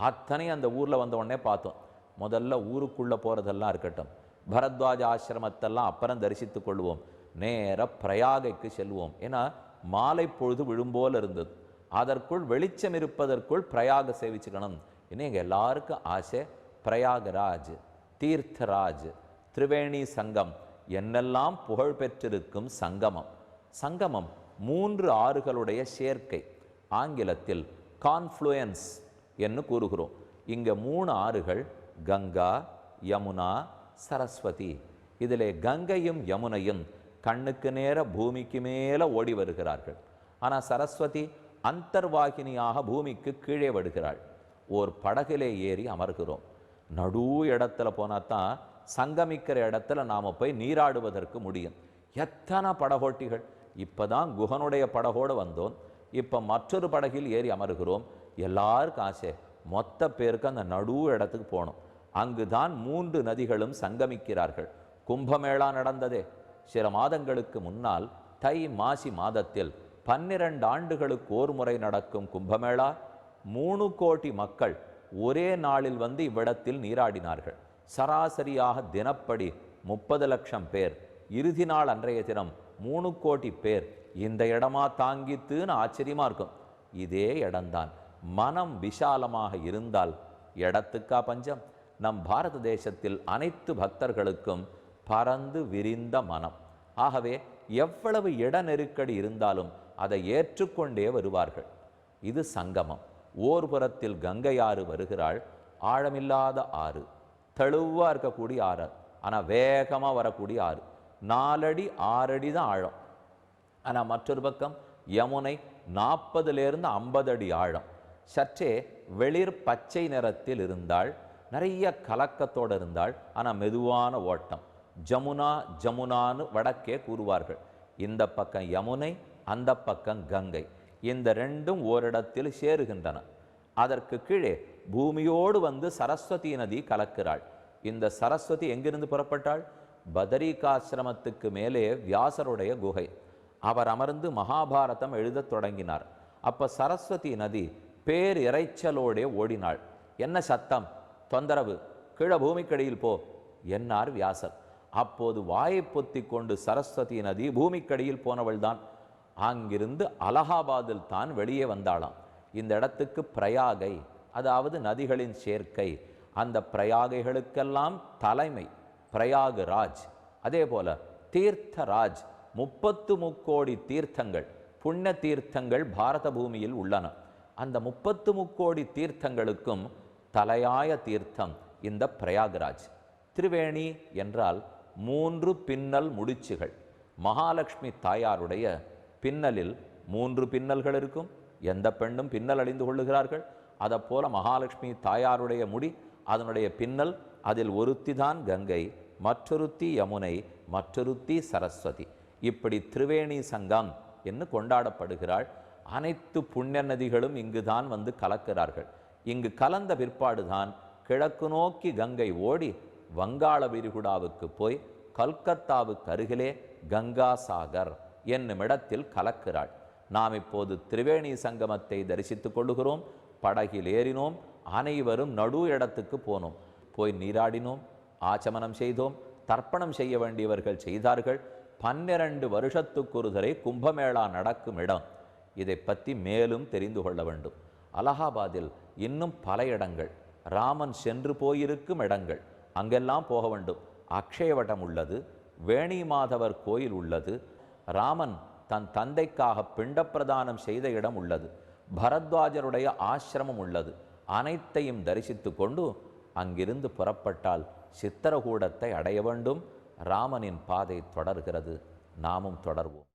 அத்தனை அந்த ஊரில் வந்த உடனே பார்த்தோம். முதல்ல ஊருக்குள்ளே போகிறதெல்லாம் இருக்கட்டும், பரத்வாஜ ஆசிரமத்தெல்லாம் அப்புறம் தரிசித்து கொள்வோம். நேர பிரயாகைக்கு செல்வோம். ஏன்னா மாலை பொழுது விழும்போல் இருந்தது. அதற்குள் வெளிச்சம் இருப்பதற்குள் பிரயாக சேவிச்சுக்கணும். இன்னும் எங்கள் எல்லாருக்கும் ஆசை பிரயாகராஜ், தீர்த்தராஜ், திரிவேணி சங்கம் என்னெல்லாம் புகழ் பெற்றிருக்கும் சங்கமம். சங்கமம் 3 ஆறுகளுடைய சேர்க்கை, ஆங்கிலத்தில் கான்ஃப்ளூயன்ஸ் என்று கூறுகிறோம். இங்கே 3 ஆறுகள் கங்கா, யமுனா, சரஸ்வதி. இதிலே கங்கையும் யமுனையும் கண்ணுக்கு நேர பூமிக்கு மேலே ஓடி வருகிறார்கள். ஆனால் சரஸ்வதி அந்தர்வாகினியாக பூமிக்கு கீழே வருகிறாள். ஓர் படகிலே ஏறி அமர்கிறோம். நடு இடத்துல போனால் தான் சங்கமிக்கிற இடத்துல நாம் போய் நீராடுவதற்கு முடியும். எத்தனை படகோட்டிகள்! இப்போ தான் குகனுடைய படகோடு வந்தோம், இப்போ மற்றொரு படகில் ஏறி அமர்கிறோம். எல்லாருக்கும் ஆசை மொத்த பேருக்கு அந்த நடு இடத்துக்கு போகணும். அங்கு தான் 3 நதிகளும் சங்கமிக்கிறார்கள். கும்பமேளா நடந்ததே சில மாதங்களுக்கு முன்னால். தை மாசி மாதத்தில் 12 ஆண்டுகளுக்கு ஒரு முறை நடக்கும் கும்பமேளா. 3 கோடி மக்கள் ஒரே நாளில் வந்து இவ்விடத்தில் நீராடினார்கள். சராசரியாக தினப்படி 30 லட்சம் பேர். இறுதி நாள் அன்றைய தினம் 3 கோடி பேர். இந்த இடமா தாங்கித்துன்னு ஆச்சரியமா இருக்கும். இதே இடம்தான். மனம் விஷாலமாக இருந்தால் இடத்துக்கா பஞ்சம்? நம் பாரத தேசத்தில் அனைத்து பக்தர்களுக்கும் பறந்து விரிந்த மனம். ஆகவே எவ்வளவு இட நெருக்கடி இருந்தாலும் அதை ஏற்றுக்கொண்டே வருவார்கள். இது சங்கமம். ஓர் புறத்தில் கங்கை ஆறு வருகிறாள். ஆழமில்லாத ஆறு, தெளிவாக இருக்கக்கூடிய ஆறு, ஆனால் வேகமாக வரக்கூடிய ஆறு. 4 அடி 6 அடி தான் ஆழம். ஆனால் மற்றொரு பக்கம் யமுனை 40லேருந்து 50 அடி ஆழம். சற்றே வெளிர் பச்சை நிறத்தில் இருந்தாள், நிறைய கலக்கத்தோடு இருந்தாள், ஆனால் மெதுவான ஓட்டம். ஜமுனா ஜமுனான்னு வடக்கே கூறுவார்கள். இந்த பக்கம் யமுனை, அந்த பக்கம் கங்கை. இந்த 2ம் ஓரிடத்தில் சேருகின்றன. அதற்கு கீழே பூமியோடு வந்து சரஸ்வதி நதி கலக்கிறாள். இந்த சரஸ்வதி எங்கிருந்து புறப்பட்டாள்? பதரிகாசிரமத்துக்கு மேலே வியாசருடைய குகை. அவர் அமர்ந்து மகாபாரதம் எழுதத் தொடங்கினார். அப்போ சரஸ்வதி நதி பேர் இறைச்சலோடே ஓடினாள். என்ன சத்தம், தொந்தரவு, கீழே பூமிக்கடியில் போ என்னார் வியாசர். அப்போது வாயை பொத்தி கொண்டு சரஸ்வதி நதி பூமிக்கடியில் போனவள்தான். அங்கிருந்து அலகாபாத்தில் தான் வெளியே வந்தாளாம். இந்த இடத்துக்கு பிரயாகை, அதாவது நதிகளின் சேர்க்கை. அந்த பிரயாகைகளுக்கெல்லாம் தலைமை பிரயாகராஜ். அதே போல தீர்த்தராஜ். 33 கோடி தீர்த்தங்கள், புண்ணிய தீர்த்தங்கள் பாரத பூமியில் உள்ளன. அந்த 33 கோடி தீர்த்தங்களுக்கும் தலையாய தீர்த்தம் இந்த பிரயாகராஜ். திரிவேணி என்றால் 3 பின்னல் முடிச்சுகள். மகாலட்சுமி தாயாருடைய பின்னலில் 3 பின்னல்கள் இருக்கும். எந்த பெண்ணும் பின்னல் அணிந்து கொள்ளுகிறார்கள். அதை போல மகாலட்சுமி தாயாருடைய முடி, அதனுடைய பின்னல். அதில் ஒருத்தி தான் கங்கை, மற்றொருத்தி யமுனை, மற்றொருத்தி சரஸ்வதி. இப்படி திரிவேணி சங்கம் என்று கொண்டாடப்படுகிறாள். அனைத்து புண்ணிய நதிகளும் இங்குதான் வந்து கலக்கிறார்கள். இங்கு கலந்த பிற்பாடுதான் கிழக்கு நோக்கி கங்கை ஓடி வங்காள விரிகுடாவுக்கு போய் கல்கத்தாவுக்கு அருகிலே கங்கா சாகர் என்னும் இடத்தில் கலக்கிறாள். நாம் இப்போது திரிவேணி சங்கமத்தை தரிசித்துக் கொள்ளுகிறோம். படகில் ஏறினோம். அனைவரும் நடு இடத்துக்கு போனோம். போய் நீராடினோம், ஆச்சமனம் செய்தோம். தர்ப்பணம் செய்ய வேண்டியவர்கள் செய்தார்கள். 12 வருஷத்துக்கு ஒரு தடவை கும்பமேளா நடக்கும் இடம். இதை பற்றி மேலும் தெரிந்து கொள்ள வேண்டும். அலகாபாத்தில் இன்னும் பல இடங்கள், ராமன் சென்று போயிருக்கும் இடங்கள், அங்கெல்லாம் போக வேண்டும். அக்ஷயவட்டம் உள்ளது, வேணி மாதவர் கோயில் உள்ளது, ராமன் தன் தந்தைக்காக பிண்டப்பிரதானம் செய்த இடம் உள்ளது, பரத்வாஜருடைய ஆசிரமம் உள்ளது. அனைத்தையும் தரிசித்து கொண்டு அங்கிருந்து புறப்பட்டால் சித்திரகூடத்தை அடைய வேண்டும். ராமனின் பாதை தொடர்கிறது. நாமும் தொடர்வோம்.